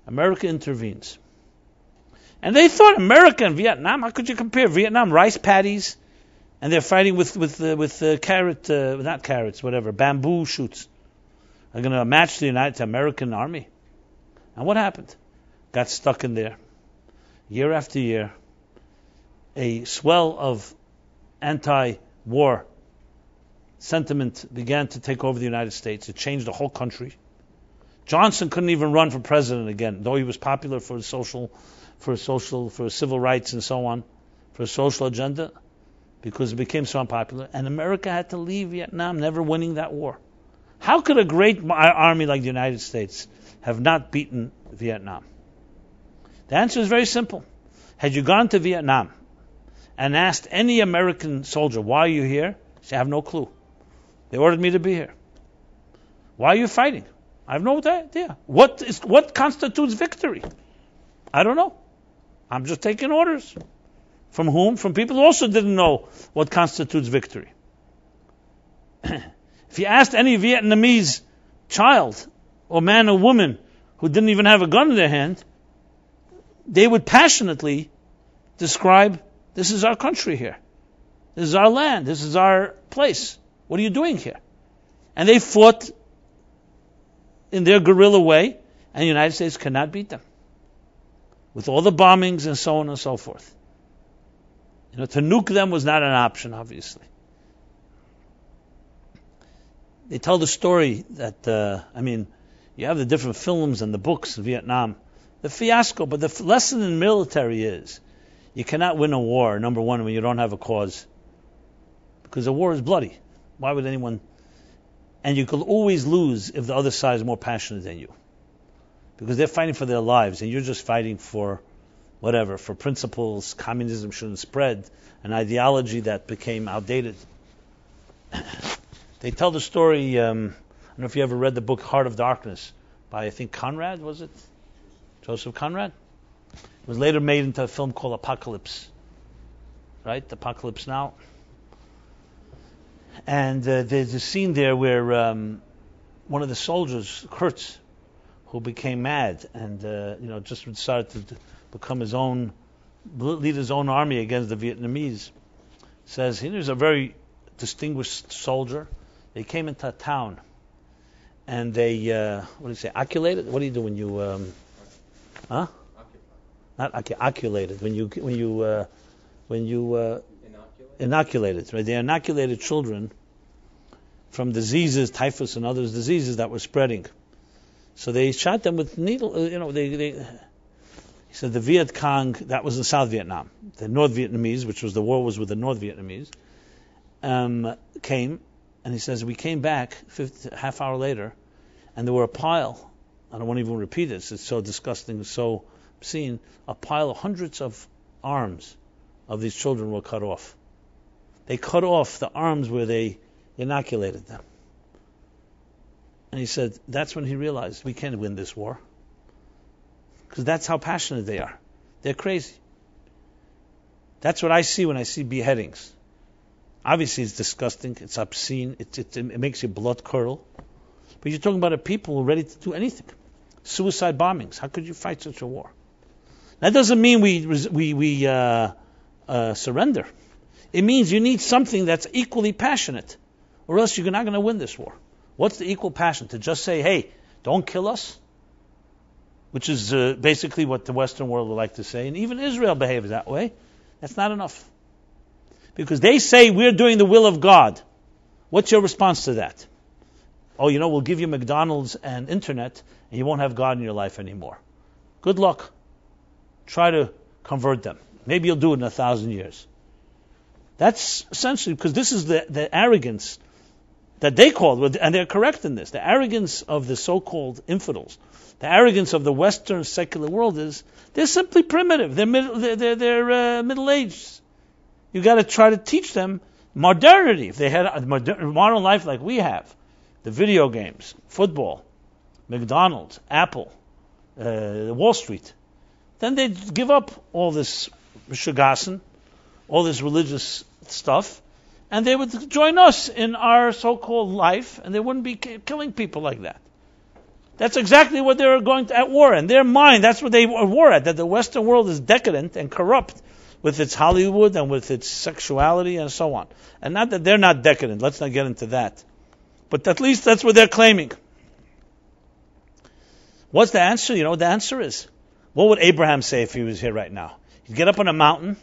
America intervenes. And they thought America and Vietnam, how could you compare Vietnam, rice paddies, and they're fighting with not carrots, whatever, bamboo shoots. They're going to match the American army. And what happened? Got stuck in there. Year after year, a swell of anti-war sentiment began to take over the United States. It changed the whole country. Johnson couldn't even run for president again, though he was popular for his civil rights and so on, for a social agenda, because it became so unpopular. And America had to leave Vietnam, never winning that war. How could a great army like the United States have not beaten Vietnam? The answer is very simple. Had you gone to Vietnam and asked any American soldier, why are you here? They have no clue. They ordered me to be here. Why are you fighting? I have no idea. What constitutes victory? I don't know. I'm just taking orders. From whom? From people who also didn't know what constitutes victory. If you asked any Vietnamese child, or man or woman, who didn't even have a gun in their hand, they would passionately describe, this is our country here. This is our land. This is our place. What are you doing here? And they fought in their guerrilla way, and the United States cannot beat them. With all the bombings and so on and so forth. To nuke them was not an option, obviously. They tell the story that, you have the different films and the books in Vietnam. The fiasco, but the lesson in military is, you cannot win a war, number one, when you don't have a cause. Because a war is bloody. Why would anyone... And you could always lose if the other side is more passionate than you. Because they're fighting for their lives, and you're just fighting for whatever, for principles. Communism shouldn't spread, an ideology that became outdated. They tell the story, I don't know if you ever read the book Heart of Darkness by, I think, Conrad, was it? Joseph Conrad? It was later made into a film called Apocalypse. Right? Apocalypse Now. And there's a scene there where one of the soldiers, Kurtz, who became mad and just decided to lead his own army against the Vietnamese, says here's a very distinguished soldier. They came into a town and they oculated. What do you do when you not oculated when you inoculated, right? They inoculated children from diseases, typhus and other diseases that were spreading. So they shot them with needle. He said the Viet Cong, that was in South Vietnam. The North Vietnamese, which was the war was with the North Vietnamese, came, and he says we came back half hour later, and there were a pile. I don't want to even repeat it. It's so disgusting, so obscene. A pile of hundreds of arms of these children were cut off. They cut off the arms where they inoculated them. And he said, that's when he realized we can't win this war. Because that's how passionate they are. They're crazy. That's what I see when I see beheadings. Obviously it's disgusting, it's obscene, it makes your blood curdle. But you're talking about a people who are ready to do anything. Suicide bombings. How could you fight such a war? That doesn't mean we surrender. It means you need something that's equally passionate, or else you're not going to win this war. What's the equal passion? To just say, hey, don't kill us? Which is basically what the Western world would like to say. And even Israel behaves that way. That's not enough. Because they say we're doing the will of God. What's your response to that? Oh, we'll give you McDonald's and internet, and you won't have God in your life anymore. Good luck. Try to convert them. Maybe you'll do it in 1,000 years. That's essentially, because this is the arrogance that they called, and they're correct in this, the arrogance of the so-called infidels, the arrogance of the Western secular world is, they're simply primitive. They're middle-aged. You got to try to teach them modernity. If they had a modern life like we have, the video games, football, McDonald's, Apple, Wall Street, then they'd give up all this shugasin, all this religious stuff, and they would join us in our so-called life, and they wouldn't be killing people like that. That's exactly what they were at war. In their mind, that's what they were at war at, that the Western world is decadent and corrupt with its Hollywood and with its sexuality and so on. And not that they're not decadent, let's not get into that. But at least that's what they're claiming. What's the answer? You know what the answer is? What would Abraham say if he was here right now? He'd get up on a mountain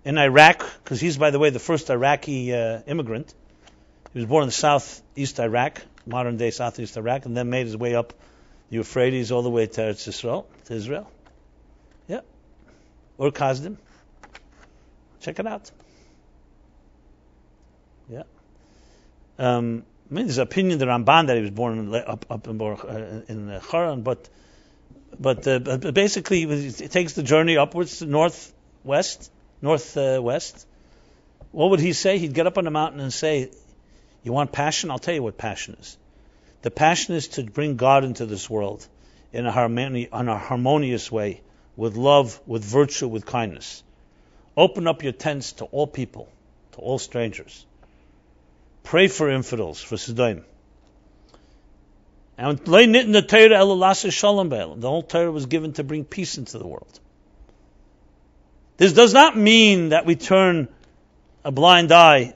in Iraq, because he's, by the way, the first Iraqi immigrant. He was born in southeast Iraq, modern-day southeast Iraq, and then made his way up the Euphrates all the way to Israel. Yeah. Or Kazdim. Check it out. Yeah. I mean, there's an opinion, the Ramban, that he was born up in Haran, but basically it takes the journey upwards to northwest. What would he say? He'd get up on the mountain and say, "You want passion? I'll tell you what passion is. The passion is to bring God into this world in a harmonious way, with love, with virtue, with kindness. Open up your tents to all people, to all strangers. Pray for infidels, for Siddim. And the whole Torah was given to bring peace into the world. This does not mean that we turn a blind eye,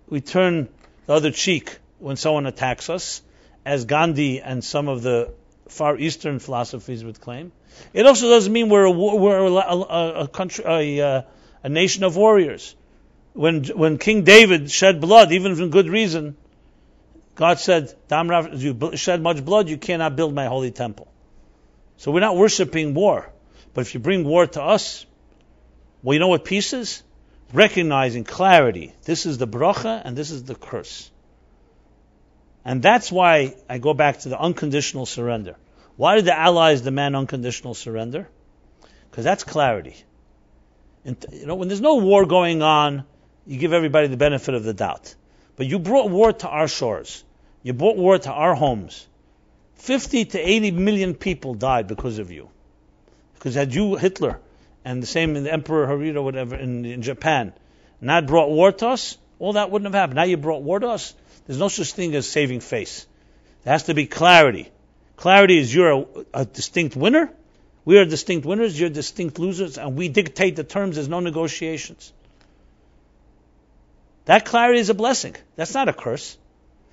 we turn the other cheek when someone attacks us, as Gandhi and some of the Far Eastern philosophies would claim. It also doesn't mean we're a country, a nation of warriors. When King David shed blood, even for good reason, God said, "You shed much blood, you cannot build my holy temple." So we're not worshiping war. But if you bring war to us, well, you know what peace is? Recognizing clarity. This is the bracha and this is the curse. And that's why I go back to the unconditional surrender. Why did the Allies demand unconditional surrender? Because that's clarity. And, when there's no war going on, you give everybody the benefit of the doubt. But you brought war to our shores. You brought war to our homes. 50 to 80 million people died because of you. Because had you, Hitler, and the same in the Emperor Hirohito, whatever, in Japan, not brought war to us, all that wouldn't have happened. Now you brought war to us. There's no such thing as saving face. There has to be clarity. Clarity is you're a distinct winner. We are distinct winners. You're distinct losers. And we dictate the terms. There's no negotiations. That clarity is a blessing. That's not a curse.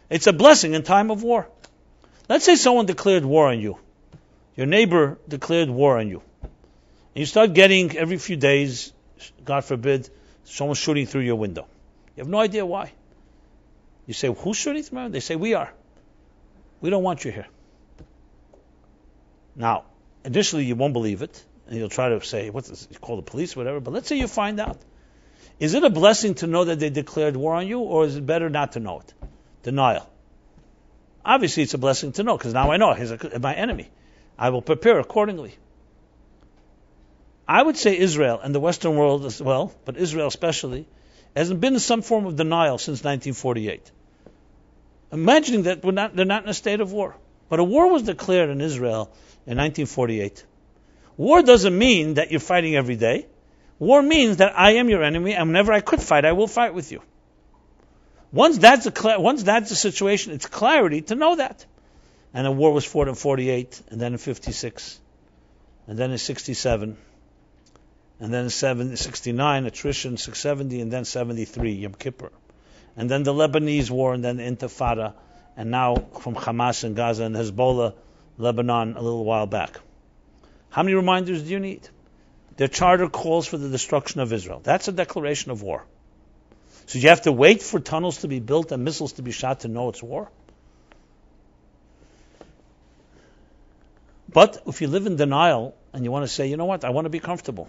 It's a blessing in time of war. Let's say someone declared war on you. Your neighbor declared war on you. And you start getting, every few days, God forbid, someone shooting through your window. You have no idea why. You say, "Who's shooting through my window?" They say, "We are. We don't want you here." Now, initially you won't believe it, and you'll try to say, "What's this? You call the police, whatever." But let's say you find out. Is it a blessing to know that they declared war on you, or is it better not to know it? Denial. Obviously, it's a blessing to know, because now I know he's my enemy. I will prepare accordingly. I would say Israel and the Western world as well, but Israel especially, has been in some form of denial since 1948. Imagining that they're not in a state of war. But a war was declared in Israel in 1948. War doesn't mean that you're fighting every day. War means that I am your enemy, and whenever I could fight, I will fight with you. Once that's the situation, it's clarity to know that. And a war was fought in 48, and then in 56, and then in 67, and then in 69, attrition, 670, and then 73, Yom Kippur. And then the Lebanese war, and then the Intifada, and now from Hamas and Gaza and Hezbollah, Lebanon, a little while back. How many reminders do you need? Their charter calls for the destruction of Israel. That's a declaration of war. So you have to wait for tunnels to be built and missiles to be shot to know it's war? But if you live in denial and you want to say, "You know what, I want to be comfortable,"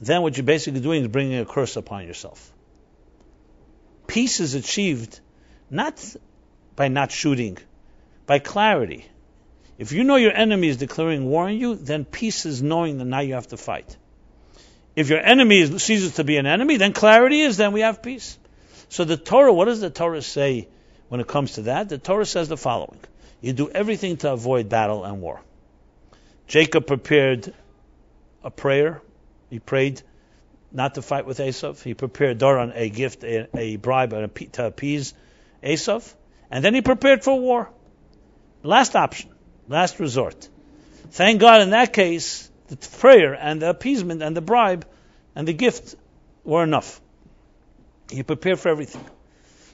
then what you're basically doing is bringing a curse upon yourself. Peace is achieved not by not shooting, by clarity. If you know your enemy is declaring war on you, then peace is knowing that now you have to fight. If your enemy ceases to be an enemy, then clarity is, then we have peace. So the Torah, what does the Torah say when it comes to that? The Torah says the following. You do everything to avoid battle and war. Jacob prepared a prayer. He prayed not to fight with Esav. He prepared Doron a gift, a bribe, to appease Esav. And then he prepared for war. Last option, last resort. Thank God in that case, the prayer and the appeasement and the bribe and the gift were enough. He prepared for everything.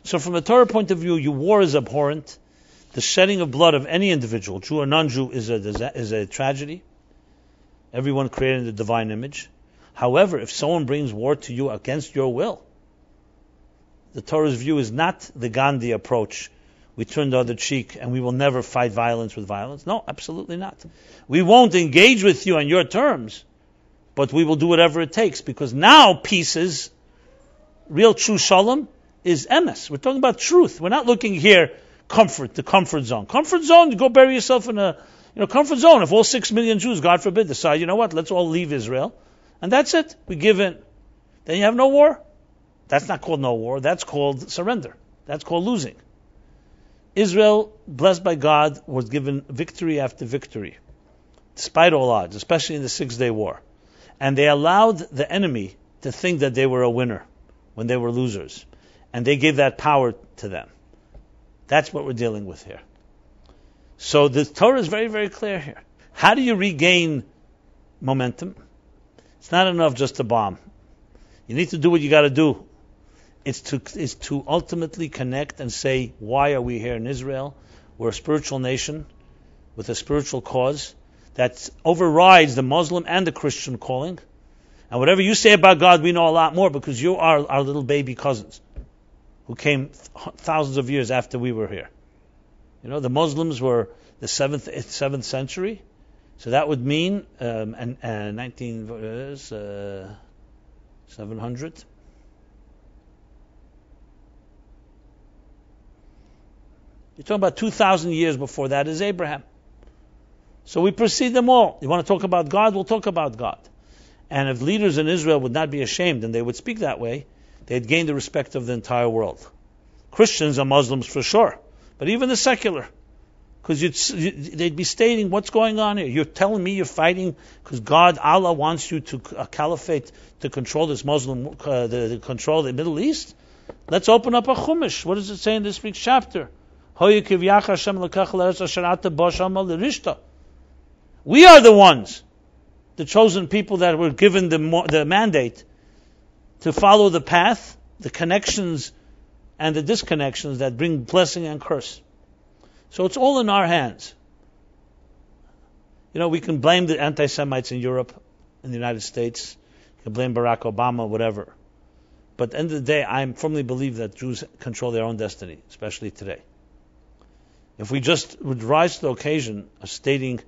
So from a Torah point of view, your war is abhorrent. The shedding of blood of any individual, Jew or non-Jew, is a tragedy. Everyone created in the divine image. However, if someone brings war to you against your will, the Torah's view is not the Gandhi approach. We turn the other cheek and we will never fight violence with violence. No, absolutely not. We won't engage with you on your terms, but we will do whatever it takes, because now peace is, real true shalom is emes. We're talking about truth. We're not looking here comfort, the comfort zone. Comfort zone, go bury yourself in a comfort zone. If all 6 million Jews, God forbid, decide, you know what, let's all leave Israel, and that's it, we give in. Then you have no war. That's not called no war. That's called surrender. That's called losing. Israel, blessed by God, was given victory after victory, despite all odds, especially in the 6-day war. And they allowed the enemy to think that they were a winner when they were losers. And they gave that power to them. That's what we're dealing with here. So the Torah is very, very clear here. How do you regain momentum? It's not enough just to bomb. You need to do what you got to do. It's to ultimately connect and say, why are we here in Israel? We're a spiritual nation with a spiritual cause that overrides the Muslim and the Christian calling. And whatever you say about God, we know a lot more, because you are our little baby cousins who came thousands of years after we were here. The Muslims were the 7th century. So that would mean 700. You're talking about 2,000 years before that is Abraham. So we precede them all. You want to talk about God? We'll talk about God. And if leaders in Israel would not be ashamed and they would speak that way, they'd gain the respect of the entire world. Christians and Muslims for sure, but even the secular. Because they'd be stating, what's going on here? You're telling me you're fighting because God, Allah, wants you to a caliphate to control this Muslim, control the Middle East? Let's open up a Chumash. What does it say in this week's chapter? We are the ones, the chosen people that were given the mandate to follow the path, the connections and the disconnections that bring blessing and curse. So it's all in our hands. We can blame the anti-Semites in Europe, in the United States. You can blame Barack Obama, whatever. But at the end of the day, I firmly believe that Jews control their own destiny, especially today. If we just would rise to the occasion of stating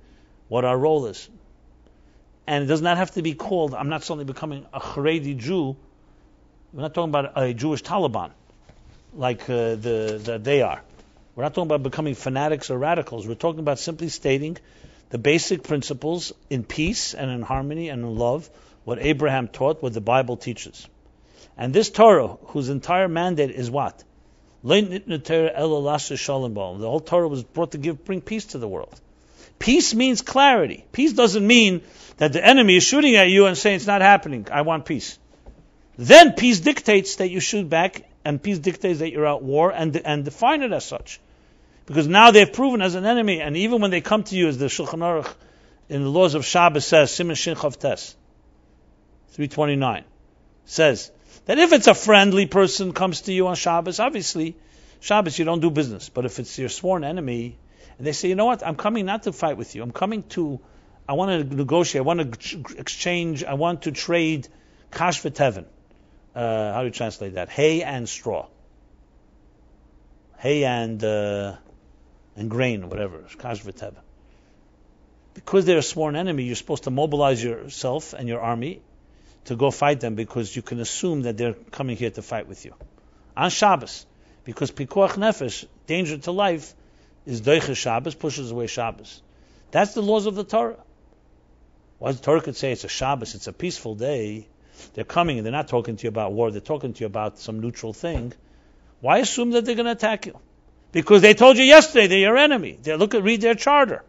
what our role is. And it does not have to be called, I'm not suddenly becoming a Haredi Jew. We're not talking about a Jewish Taliban, like that they are. We're not talking about becoming fanatics or radicals. We're talking about simply stating the basic principles in peace and in harmony and in love, what Abraham taught, what the Bible teaches. And this Torah, whose entire mandate is what? The whole Torah was brought to bring peace to the world. Peace means clarity. Peace doesn't mean that the enemy is shooting at you and saying it's not happening. I want peace. Then peace dictates that you shoot back, and peace dictates that you're at war, and define it as such. Because now they've proven as an enemy, and even when they come to you, as the Shulchan Aruch in the laws of Shabbos says, Siman Shin Chav Tes, 329, says that if it's a friendly person comes to you on Shabbos, obviously, Shabbos you don't do business. But if it's your sworn enemy, and they say, you know what, I'm coming not to fight with you. I want to negotiate, I want to exchange, I want to trade kash v'teven. How do you translate that? Hay and straw. Hay and grain, or whatever. Kash v'teven. Because they're a sworn enemy, you're supposed to mobilize yourself and your army to go fight them, because you can assume that they're coming here to fight with you. On Shabbos. Because pikuach nefesh, danger to life, is doiches Shabbos, pushes away Shabbos. That's the laws of the Torah. Why the Torah could say it's a Shabbos, it's a peaceful day. They're coming and they're not talking to you about war, they're talking to you about some neutral thing. Why assume that they're going to attack you? Because they told you yesterday they're your enemy. Read their charter.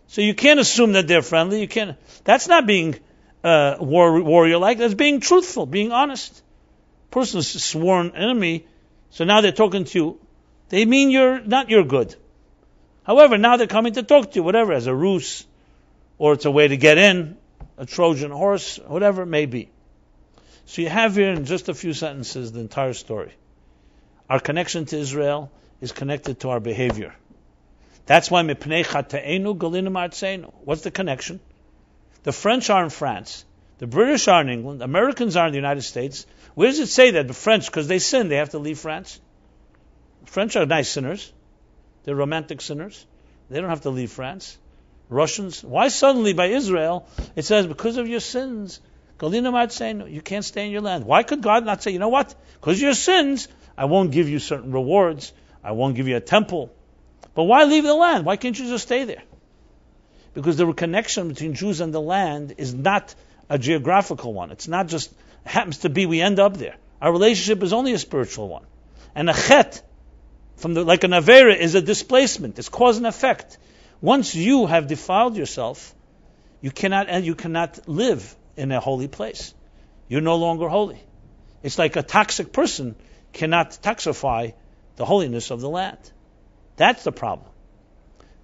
So you can't assume that they're friendly. You can't. That's not being warrior like. That's being truthful, being honest. Person's a sworn enemy, so now they're talking to you. They mean you're good. However, now they're coming to talk to you, whatever, as a ruse, or it's a way to get in, a Trojan horse, whatever it may be. So you have here in just a few sentences the entire story. Our connection to Israel is connected to our behavior. That's why mipnei chateinu galinu ma'artzeinu. What's the connection? The French are in France. The British are in England. Americans are in the United States. Where does it say that the French, because they sin, they have to leave France? The French are nice sinners. They're romantic sinners. They don't have to leave France. Russians. Why suddenly by Israel it says, because of your sins, galinu ma'artzeinu, you can't stay in your land? Why could God not say, you know what? Because of your sins, I won't give you certain rewards. I won't give you a temple. But why leave the land? Why can't you just stay there? Because the connection between Jews and the land is not a geographical one. It's not just, it happens to be we end up there. Our relationship is only a spiritual one. And a chet, like an avera, is a displacement. It's cause and effect. Once you have defiled yourself, you cannot live in a holy place. You're no longer holy. It's like a toxic person cannot toxify the holiness of the land. That's the problem.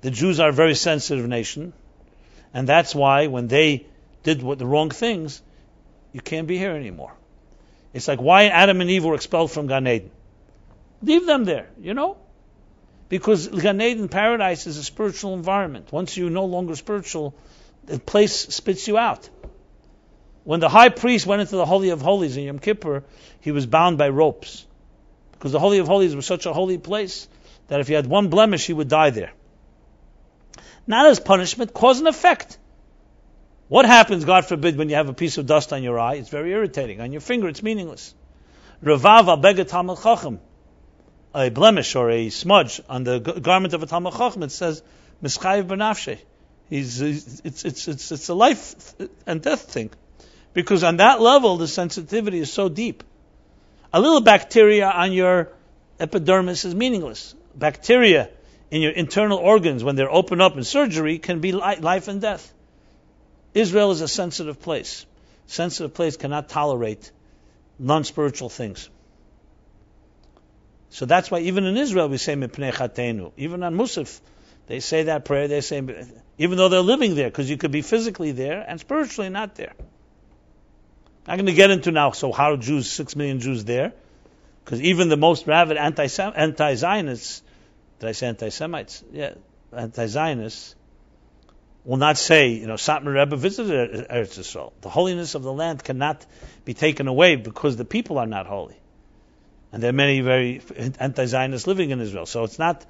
The Jews are a very sensitive nation, and that's why when they did the wrong things, you can't be here anymore. It's like why Adam and Eve were expelled from Gan Eden. Leave them there, because Gan Eden, paradise, is a spiritual environment. Once you're no longer spiritual, the place spits you out. When the high priest went into the Holy of Holies in Yom Kippur, he was bound by ropes. Because the Holy of Holies was such a holy place that if he had one blemish, he would die there. Not as punishment, cause and effect. What happens, God forbid, when you have a piece of dust on your eye? It's very irritating. On your finger, it's meaningless. Revav al-beged Talmid Chacham. A blemish or a smudge on the garment of a Talmid Chacham, it says, Mischayev b'nafsheh. It's a life and death thing. Because on that level, the sensitivity is so deep. A little bacteria on your epidermis is meaningless. Bacteria in your internal organs, when they're opened up in surgery, can be life and death. Israel is a sensitive place. Sensitive place cannot tolerate non-spiritual things. So that's why even in Israel we say mipnei chateinu. Even on Musaf, they say that prayer. They say, even though they're living there, because you could be physically there and spiritually not there. I'm not going to get into now, so how are Jews, 6 million Jews there? Because even the most rabid anti-Zionists, did I say anti-Semites? Yeah, anti-Zionists will not say, Satmar Rebbe visited Eretz Yisrael. The holiness of the land cannot be taken away because the people are not holy. And there are many very anti-Zionists living in Israel. So it's not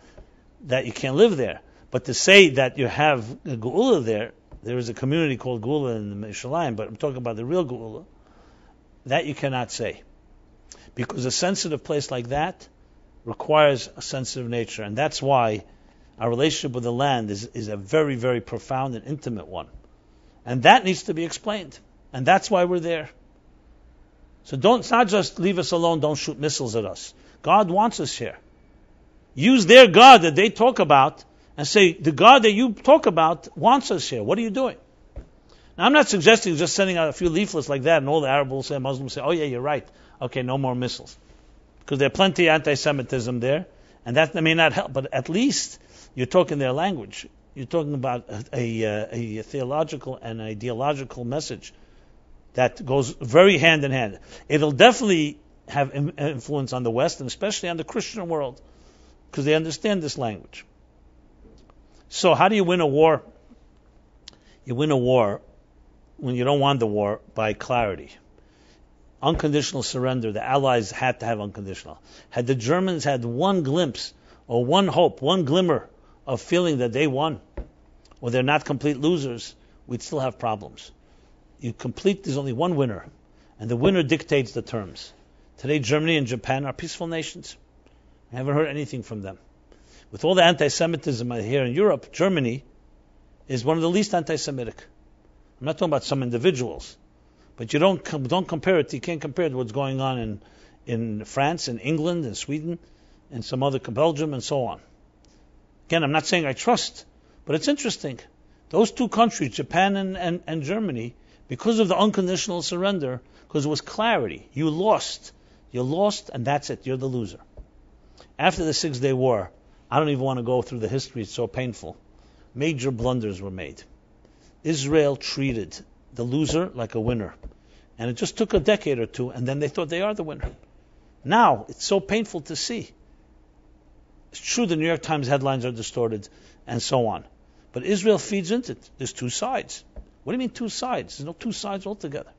that you can't live there. But to say that you have a Geula there is a community called Geula in the Yerushalayim, but I'm talking about the real Geula, that you cannot say. Because a sensitive place like that requires a sensitive nature. And that's why our relationship with the land is a very, very profound and intimate one. And that needs to be explained. And that's why we're there. So it's not just leave us alone, don't shoot missiles at us. God wants us here. Use their God that they talk about and say, the God that you talk about wants us here. What are you doing? Now, I'm not suggesting just sending out a few leaflets like that and all the Arab will say, Muslims say, oh yeah, you're right. Okay, no more missiles. Because there are plenty of anti-Semitism there, and that may not help, but at least you're talking their language. You're talking about a theological and ideological message that goes very hand in hand. It'll definitely have influence on the West, and especially on the Christian world, because they understand this language. So how do you win a war? You win a war when you don't want the war by clarity. Unconditional surrender. The Allies had to have unconditional. Had the Germans had one glimpse or one hope, one glimmer of feeling that they won, or they're not complete losers, we'd still have problems. There's only one winner, and the winner dictates the terms. Today, Germany and Japan are peaceful nations. I haven't heard anything from them. With all the anti-Semitism here in Europe, Germany is one of the least anti-Semitic. I'm not talking about some individuals, but you don't compare it. You can't compare it to what's going on in France, and England, and Sweden, and some other Belgium, and so on. Again, I'm not saying I trust, but it's interesting. Those two countries, Japan and Germany, Because of the unconditional surrender, because it was clarity. You lost, and that's it. You're the loser. After the 6-day war, I don't even want to go through the history. It's so painful. Major blunders were made. Israel treated the loser like a winner. And it just took a decade or two, and then they thought they are the winner. Now, it's so painful to see. It's true the New York Times headlines are distorted, and so on. But Israel feeds into it. There's two sides. What do you mean two sides? There's no two sides altogether.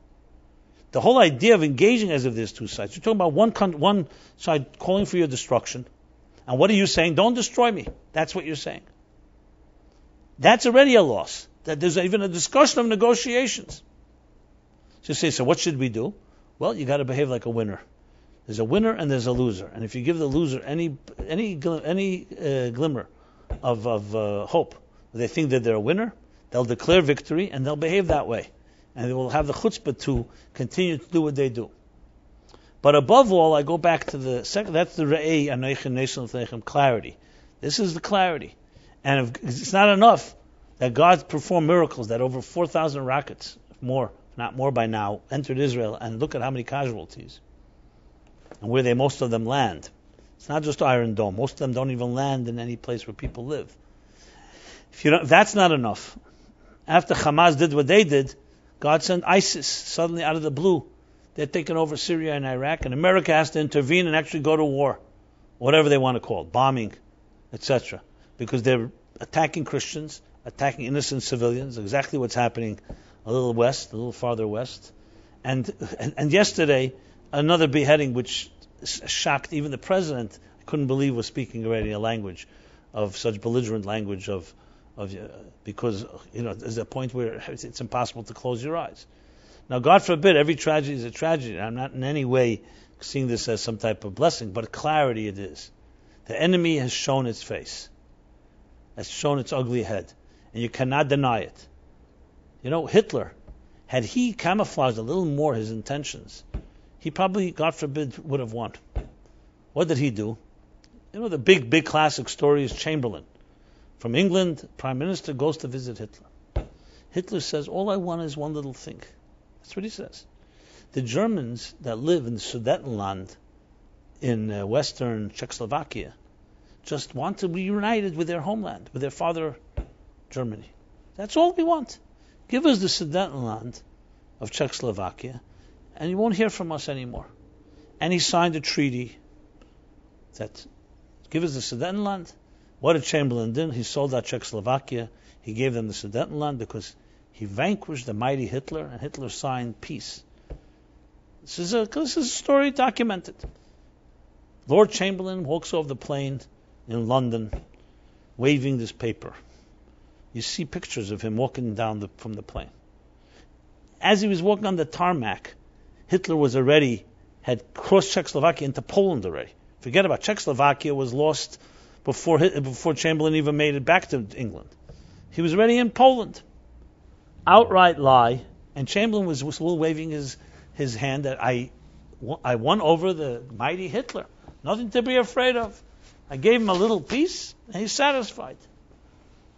The whole idea of engaging as if there's two sides. You're talking about one side calling for your destruction. And what are you saying? Don't destroy me. That's what you're saying. That's already a loss. That there's even a discussion of negotiations. So you say, so what should we do? Well, you got to behave like a winner. There's a winner and there's a loser. And if you give the loser any glimmer of hope, they think that they're a winner, they'll declare victory and they'll behave that way. And they will have the chutzpah to continue to do what they do. But above all, I go back to the second, that's the re'ei anoichem neson l'fneichem, clarity. This is the clarity. And it's not enough that God performed miracles, that over 4,000 rockets, more, not more by now, entered Israel, and look at how many casualties. And where most of them land. It's not just Iron Dome. Most of them don't even land in any place where people live. If that's not enough. After Hamas did what they did, God sent ISIS suddenly out of the blue. They're taking over Syria and Iraq, and America has to intervene and actually go to war, whatever they want to call it, bombing, etc. Because they're attacking Christians, attacking innocent civilians, exactly what's happening a little farther west. And yesterday, another beheading which shocked even the president. I couldn't believe was speaking already a language of such belligerent language because there's a point where it's impossible to close your eyes. Now, God forbid, every tragedy is a tragedy. I'm not in any way seeing this as some type of blessing, but clarity it is. The enemy has shown its face, has shown its ugly head, and you cannot deny it. Hitler, had he camouflaged a little more his intentions, he probably, God forbid, would have won. What did he do? The big classic story is Chamberlain. From England, Prime Minister goes to visit Hitler. Hitler says, all I want is one little thing. That's what he says. The Germans that live in the Sudetenland in western Czechoslovakia just want to be united with their homeland, with their father, Germany. That's all we want. Give us the Sudetenland of Czechoslovakia, and you won't hear from us anymore. And he signed a treaty that give us the Sudetenland. What did Chamberlain do? He sold out Czechoslovakia. He gave them the Sudetenland because he vanquished the mighty Hitler, and Hitler signed peace. This is a story documented. Lord Chamberlain walks off the plane in London, waving this paper. You see pictures of him walking down from the plane. As he was walking on the tarmac, Hitler had crossed Czechoslovakia into Poland already. Forget about Czechoslovakia was lost before Chamberlain even made it back to England. He was already in Poland. Outright lie, and Chamberlain was still waving his hand that I won over the mighty Hitler. Nothing to be afraid of. I gave him a little piece, and he's satisfied.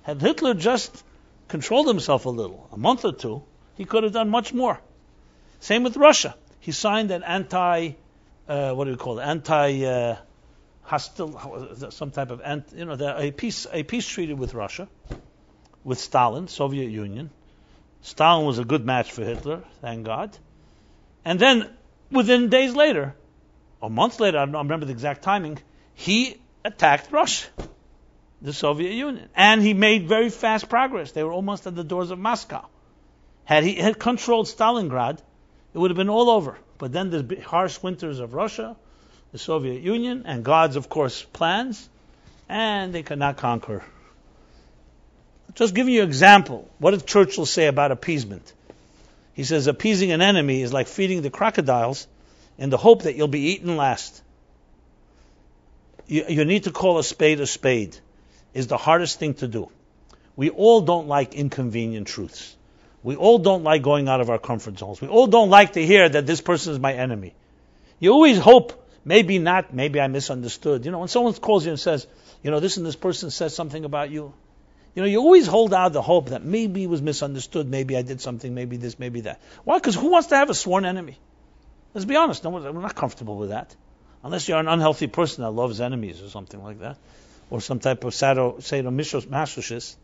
Had Hitler just controlled himself a little, a month or two, he could have done much more. Same with Russia. He signed an hostile, some type of a peace treaty with Russia, with Stalin, Soviet Union. Stalin was a good match for Hitler, thank God. And then, within days later, or months later, I don't remember the exact timing, he attacked Russia, the Soviet Union. And he made very fast progress. They were almost at the doors of Moscow. Had he had controlled Stalingrad, it would have been all over. But then the harsh winters of Russia, the Soviet Union, and God's, of course, plans, and they could not conquer. Just giving you an example. What did Churchill say about appeasement? He says, appeasing an enemy is like feeding the crocodiles in the hope that you'll be eaten last. You need to call a spade is the hardest thing to do. We all don't like inconvenient truths. We all don't like going out of our comfort zones. We all don't like to hear that this person is my enemy. You always hope, maybe not, maybe I misunderstood. When someone calls you and says, this and this person says something about you, You always hold out the hope that maybe it was misunderstood, maybe I did something, maybe this, maybe that. Why? Because who wants to have a sworn enemy? Let's be honest, we're not comfortable with that. Unless you're an unhealthy person that loves enemies or something like that. Or some type of sadomasochist.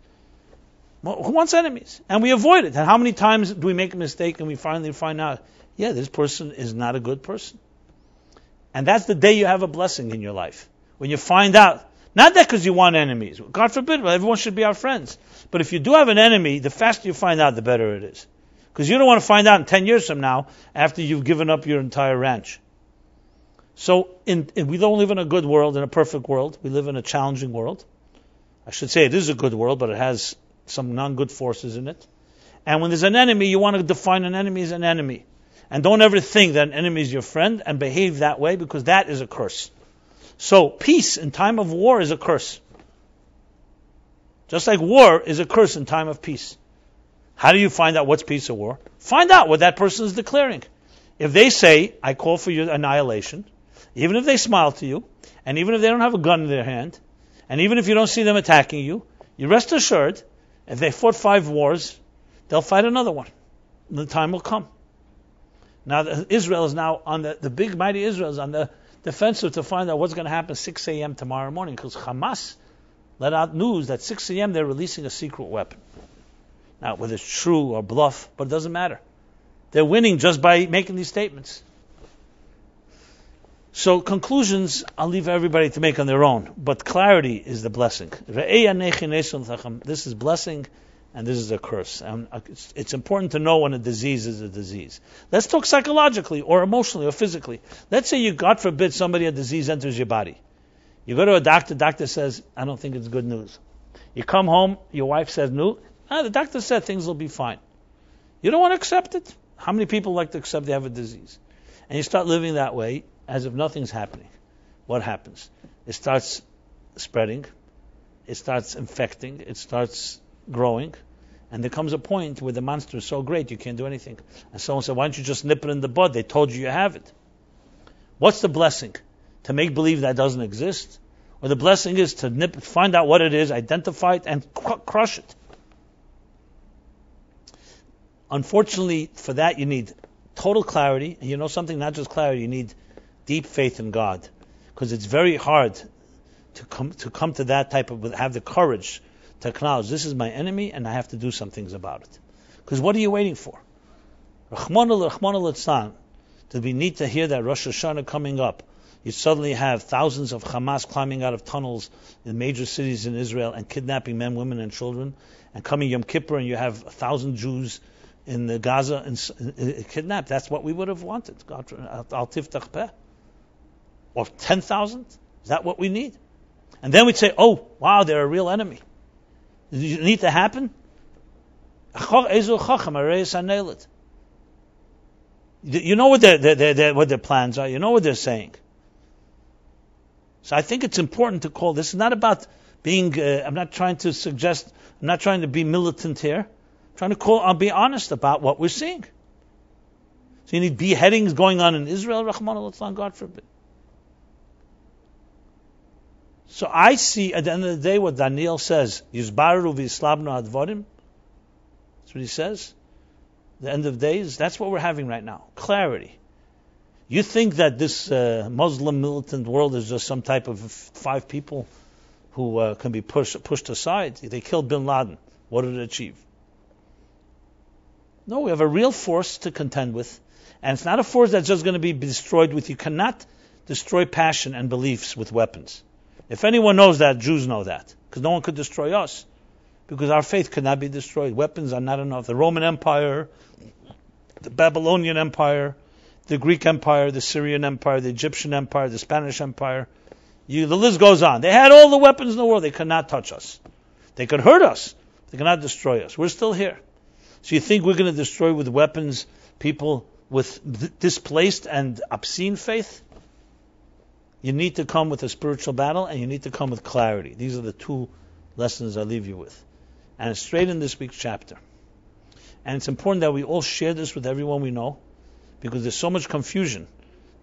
Well, who wants enemies? And we avoid it. And how many times do we make a mistake and we finally find out, yeah, this person is not a good person. And that's the day you have a blessing in your life. When you find out. Not that because you want enemies. God forbid, everyone should be our friends. But if you do have an enemy, the faster you find out, the better it is. Because you don't want to find out in 10 years from now after you've given up your entire ranch. So we don't live in a good world, in a perfect world. We live in a challenging world. I should say it is a good world, but it has some non-good forces in it. And when there's an enemy, you want to define an enemy as an enemy. And don't ever think that an enemy is your friend and behave that way, because that is a curse. So peace in time of war is a curse. Just like war is a curse in time of peace. How do you find out what's peace or war? Find out what that person is declaring. If they say, I call for your annihilation, even if they smile to you, and even if they don't have a gun in their hand, and even if you don't see them attacking you, you rest assured, if they fought 5 wars, they'll fight another one. The time will come. Now Israel is now on the big mighty Israel is on the defensive to find out what's going to happen 6 a.m. tomorrow morning, because Hamas let out news that 6 a.m. they're releasing a secret weapon. Now, whether it's true or bluff, but it doesn't matter. They're winning just by making these statements. So conclusions, I'll leave everybody to make on their own. But clarity is the blessing. This is blessing, and this is a curse. And it's important to know when a disease is a disease. Let's talk psychologically or emotionally or physically. Let's say God forbid, a disease enters your body. You go to a doctor says, I don't think it's good news. You come home, your wife says, no, the doctor said things will be fine. You don't want to accept it. How many people like to accept they have a disease? And you start living that way as if nothing's happening. What happens? It starts spreading. It starts infecting. It starts growing. And there comes a point where the monster is so great you can't do anything. And someone said, why don't you just nip it in the bud? They told you have it. What's the blessing? To make believe that doesn't exist? Or the blessing is to find out what it is, identify it, and crush it. Unfortunately, for that you need total clarity. And you know something, not just clarity, you need deep faith in God. Because it's very hard to come to that type of, have the courage to acknowledge this is my enemy and I have to do some things about it. Because what are you waiting for? Rachmana litzlan, to be neat to hear that Rosh Hashanah coming up, you suddenly have thousands of Hamas climbing out of tunnels in major cities in Israel and kidnapping men, women, and children. And coming Yom Kippur, and you have 1,000 Jews in the Gaza and kidnapped. That's what we would have wanted. Al tiftach peh. Or 10,000? Is that what we need? And then we'd say, oh, wow, they're a real enemy. Does it need to happen? You know what their plans are. You know what they're saying. So I think it's important to call. This is not about being. I'm not trying to suggest. I'm not trying to be militant here. I'm trying to call. I'll be honest about what we're seeing. So you need beheadings going on in Israel. Rahman al God forbid. So I see at the end of the day what Daniel says. Yizbaru v'yislabnu advarim. That's what he says. The end of days. That's what we're having right now. Clarity. You think that this Muslim militant world is just some type of 5 people who can be pushed aside? They killed bin Laden. What did it achieve? No, we have a real force to contend with. And it's not a force that's just going to be destroyed with. You cannot destroy passion and beliefs with weapons. If anyone knows that, Jews know that. Because no one could destroy us. Because our faith could not be destroyed. Weapons are not enough. The Roman Empire, the Babylonian Empire, the Greek Empire, the Syrian Empire, the Egyptian Empire, the Spanish Empire. The list goes on. They had all the weapons in the world. They could not touch us. They could hurt us. They cannot destroy us. We're still here. So you think we're going to destroy with weapons people with displaced and obscene faith? You need to come with a spiritual battle, and you need to come with clarity. These are the 2 lessons I leave you with. And it's straight in this week's chapter. And it's important that we all share this with everyone we know, because there's so much confusion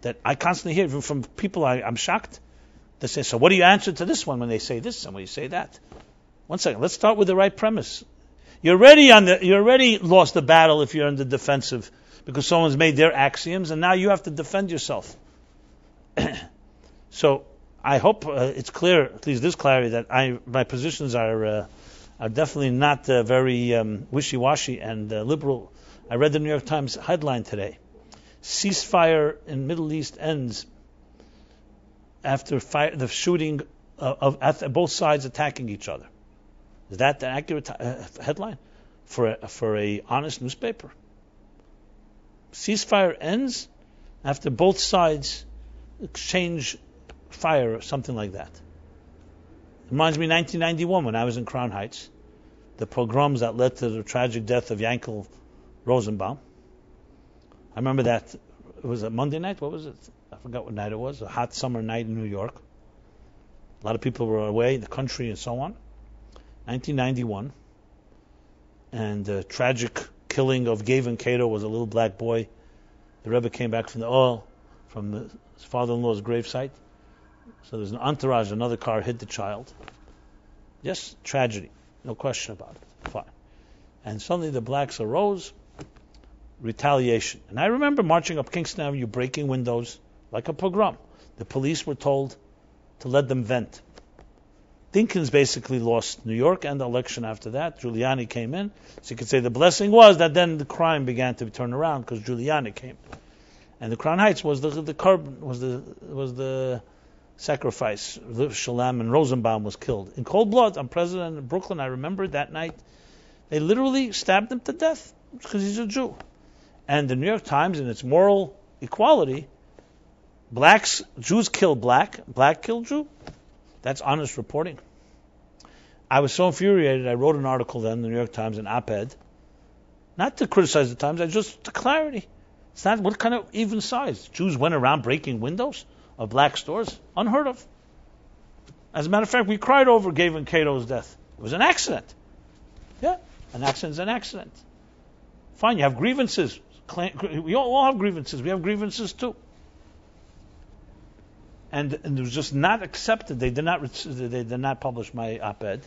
that I constantly hear from people. I'm shocked. They say, so what do you answer to this one when they say this and when you say that? One second. Let's start with the right premise. You already lost the battle if you're on the defensive because someone's made their axioms, and now you have to defend yourself. So I hope it's clear, at least this clarity, that my positions are definitely not very wishy-washy and liberal. I read the New York Times headline today: ceasefire in Middle East ends after the shooting of both sides attacking each other. Is that the accurate headline for a honest newspaper? Ceasefire ends after both sides exchange fire, or something like that. It reminds me of 1991 when I was in Crown Heights, the pogroms that led to the tragic death of Yankel Rosenbaum. I remember that. It was a Monday night. What was it? I forgot what night it was. A hot summer night in New York. A lot of people were away in the country and so on. 1991, and the tragic killing of Gavin Cato was a little black boy. The Rebbe came back from his father-in-law's gravesite. So there's an entourage, another car hit the child. Yes, tragedy, no question about it. Fine. And suddenly the blacks arose, retaliation. And I remember marching up Kingston Avenue, breaking windows like a pogrom. The police were told to let them vent. Dinkins basically lost New York and the election after that. Giuliani came in. So you could say the blessing was that then the crime began to turn around because Giuliani came. And the Crown Heights was the sacrifice. Shalom and Rosenbaum was killed. In cold blood, I'm president of Brooklyn. I remember that night. They literally stabbed him to death because he's a Jew. And the New York Times, in its moral equality, Jews kill black kill Jew. That's honest reporting. I was so infuriated, I wrote an article then in the New York Times, an op-ed, not to criticize the Times, just to clarity. It's not what kind of even size. Jews went around breaking windows of black stores? Unheard of. As a matter of fact, we cried over Gavin Cato's death. It was an accident. Yeah, an accident's an accident. Fine, you have grievances. We all have grievances. We have grievances too. And it was just not accepted. They did not publish my op-ed.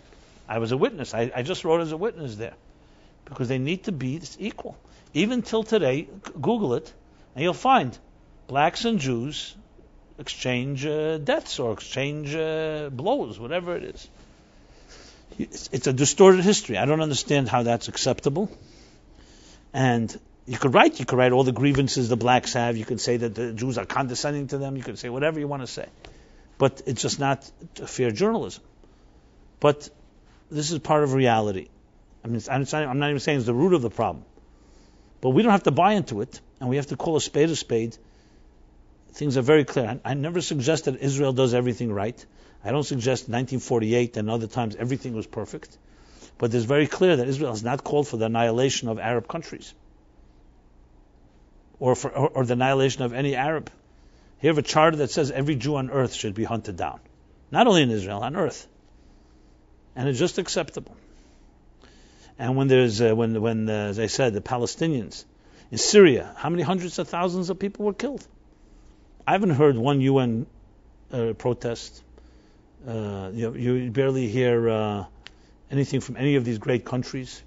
I was a witness. I just wrote as a witness there. Because they need to be equal. Even till today, Google it, and you'll find blacks and Jews exchange deaths or exchange blows, whatever it is. It's a distorted history. I don't understand how that's acceptable. And you could write all the grievances the blacks have. You could say that the Jews are condescending to them. You could say whatever you want to say. But it's just not fair journalism. But this is part of reality. I mean, I'm not even saying it's the root of the problem. But we don't have to buy into it, and we have to call a spade a spade. Things are very clear. I never suggest that Israel does everything right. I don't suggest 1948 and other times everything was perfect. But it's very clear that Israel has not called for the annihilation of Arab countries. Or the annihilation of any Arab. Here have a charter that says every Jew on earth should be hunted down. Not only in Israel, on earth. And it's just acceptable. And when there's, as I said, the Palestinians in Syria, how many hundreds of thousands of people were killed? I haven't heard one UN protest. You barely hear anything from any of these great countries.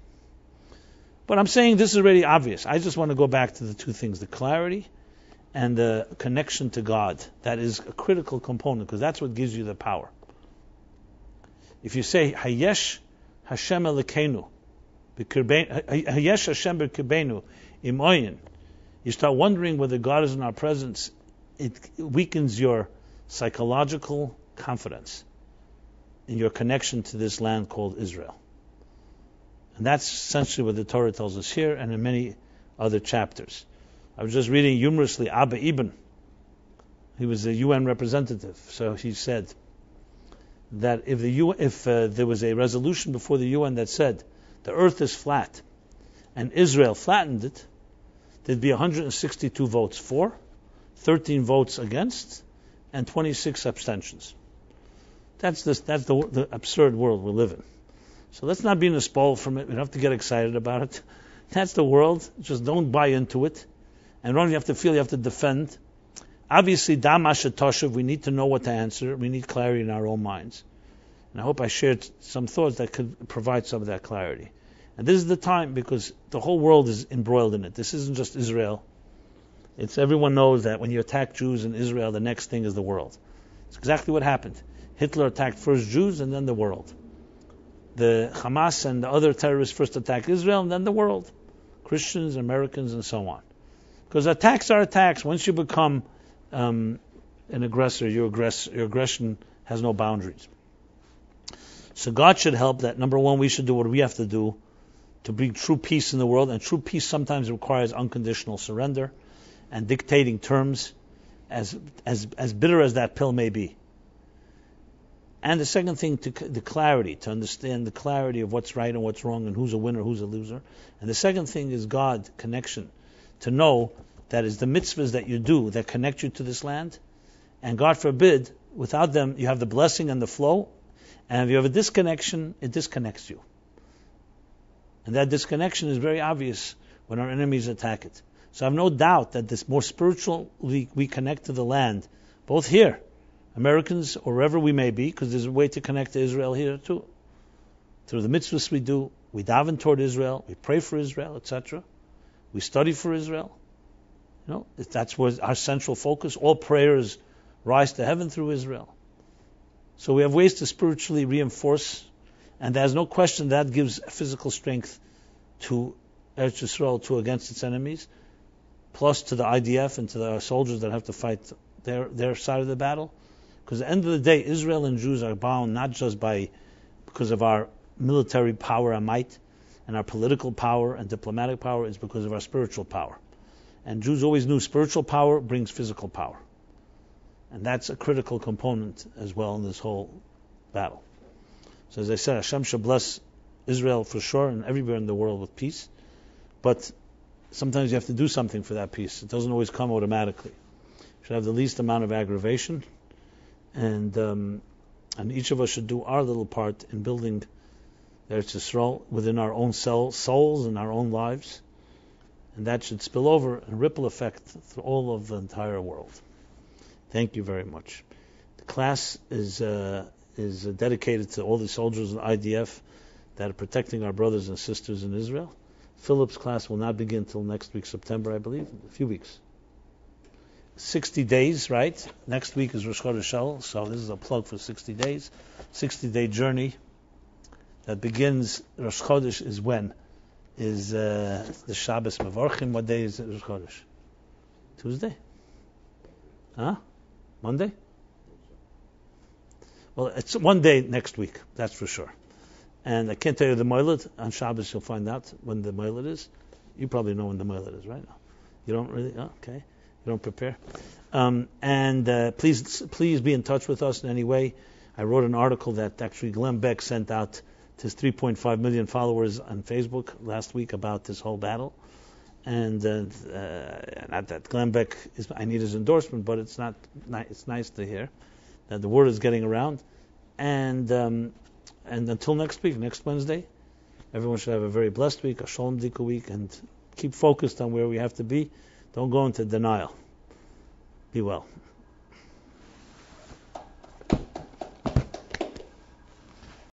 But I'm saying this is already obvious. I just want to go back to the two things, the clarity and the connection to God. That is a critical component because that's what gives you the power. If you say, Hayesh Hashem Elokeinu, Hayesh Hashem b'kirbenu im oyin, you start wondering whether God is in our presence, it weakens your psychological confidence in your connection to this land called Israel. And that's essentially what the Torah tells us here and in many other chapters. I was just reading humorously Abba Ibn. He was a UN representative. So he said that if there was a resolution before the UN that said the earth is flat and Israel flattened it, there'd be 162 votes for, 13 votes against, and 26 abstentions. That's the absurd world we live in. So let's not be in a spoil from it. We don't have to get excited about it. That's the world. Just don't buy into it. And don't you have to feel you have to defend. Obviously, Damash Toshav, we need to know what to answer. We need clarity in our own minds. And I hope I shared some thoughts that could provide some of that clarity. And this is the time, because the whole world is embroiled in it. This isn't just Israel. It's everyone knows that when you attack Jews in Israel, the next thing is the world. It's exactly what happened. Hitler attacked first Jews and then the world. The Hamas and the other terrorists first attacked Israel and then the world. Christians, Americans, and so on. Because attacks are attacks. Once you become an aggressor, your aggression has no boundaries. So God should help that. Number one, we should do what we have to do to bring true peace in the world. And true peace sometimes requires unconditional surrender and dictating terms, as bitter as that pill may be. And the second thing, the clarity, to understand the clarity of what's right and what's wrong and who's a winner, who's a loser. And the second thing is God, connection, to know that is the mitzvahs that you do that connect you to this land. And God forbid, without them, you have the blessing and the flow. And if you have a disconnection, it disconnects you. And that disconnection is very obvious when our enemies attack it. So I have no doubt that this more spiritually we connect to the land, both here, Americans, or wherever we may be, because there's a way to connect to Israel here too. Through the mitzvahs we do, we daven toward Israel, we pray for Israel, etc. We study for Israel. That's where our central focus. All prayers rise to heaven through Israel. So we have ways to spiritually reinforce, and there's no question that gives physical strength to Eretz Yisrael against its enemies, plus to the IDF and to the soldiers that have to fight their side of the battle. Because at the end of the day, Israel and Jews are bound not just because of our military power and might, and our political power and diplomatic power, it's because of our spiritual power. And Jews always knew spiritual power brings physical power. And that's a critical component as well in this whole battle. So as I said, Hashem should bless Israel for sure and everywhere in the world with peace. But sometimes you have to do something for that peace. It doesn't always come automatically. You should have the least amount of aggravation. And each of us should do our little part in building Eretz Yisrael within our own souls and our own lives. And that should spill over and ripple effect through all of the entire world. Thank you very much. The class is dedicated to all the soldiers of the IDF that are protecting our brothers and sisters in Israel. Philip's class will not begin until next week, September, I believe, a few weeks. 60 days, right? Next week is Rosh Chodesh, so this is a plug for 60 days. 60-day journey that begins. Rosh Chodesh is when? Is the Shabbos Mevorchim. What day is it, Rosh Chodesh? Tuesday? Huh? Monday? Well, it's one day next week, that's for sure. And I can't tell you the Moiled. On Shabbos you'll find out when the Moiled is. You probably know when the Moiled is, right? You don't really? Oh, okay. You don't prepare. Please be in touch with us in any way. I wrote an article that actually Glenn Beck sent out to his 3.5 million followers on Facebook last week about this whole battle. And not that Glenn Beck I need his endorsement, but it's nice to hear that the word is getting around. And until next week, next Wednesday, everyone should have a very blessed week, a Shalom Dika week, and keep focused on where we have to be. Don't go into denial. Be well.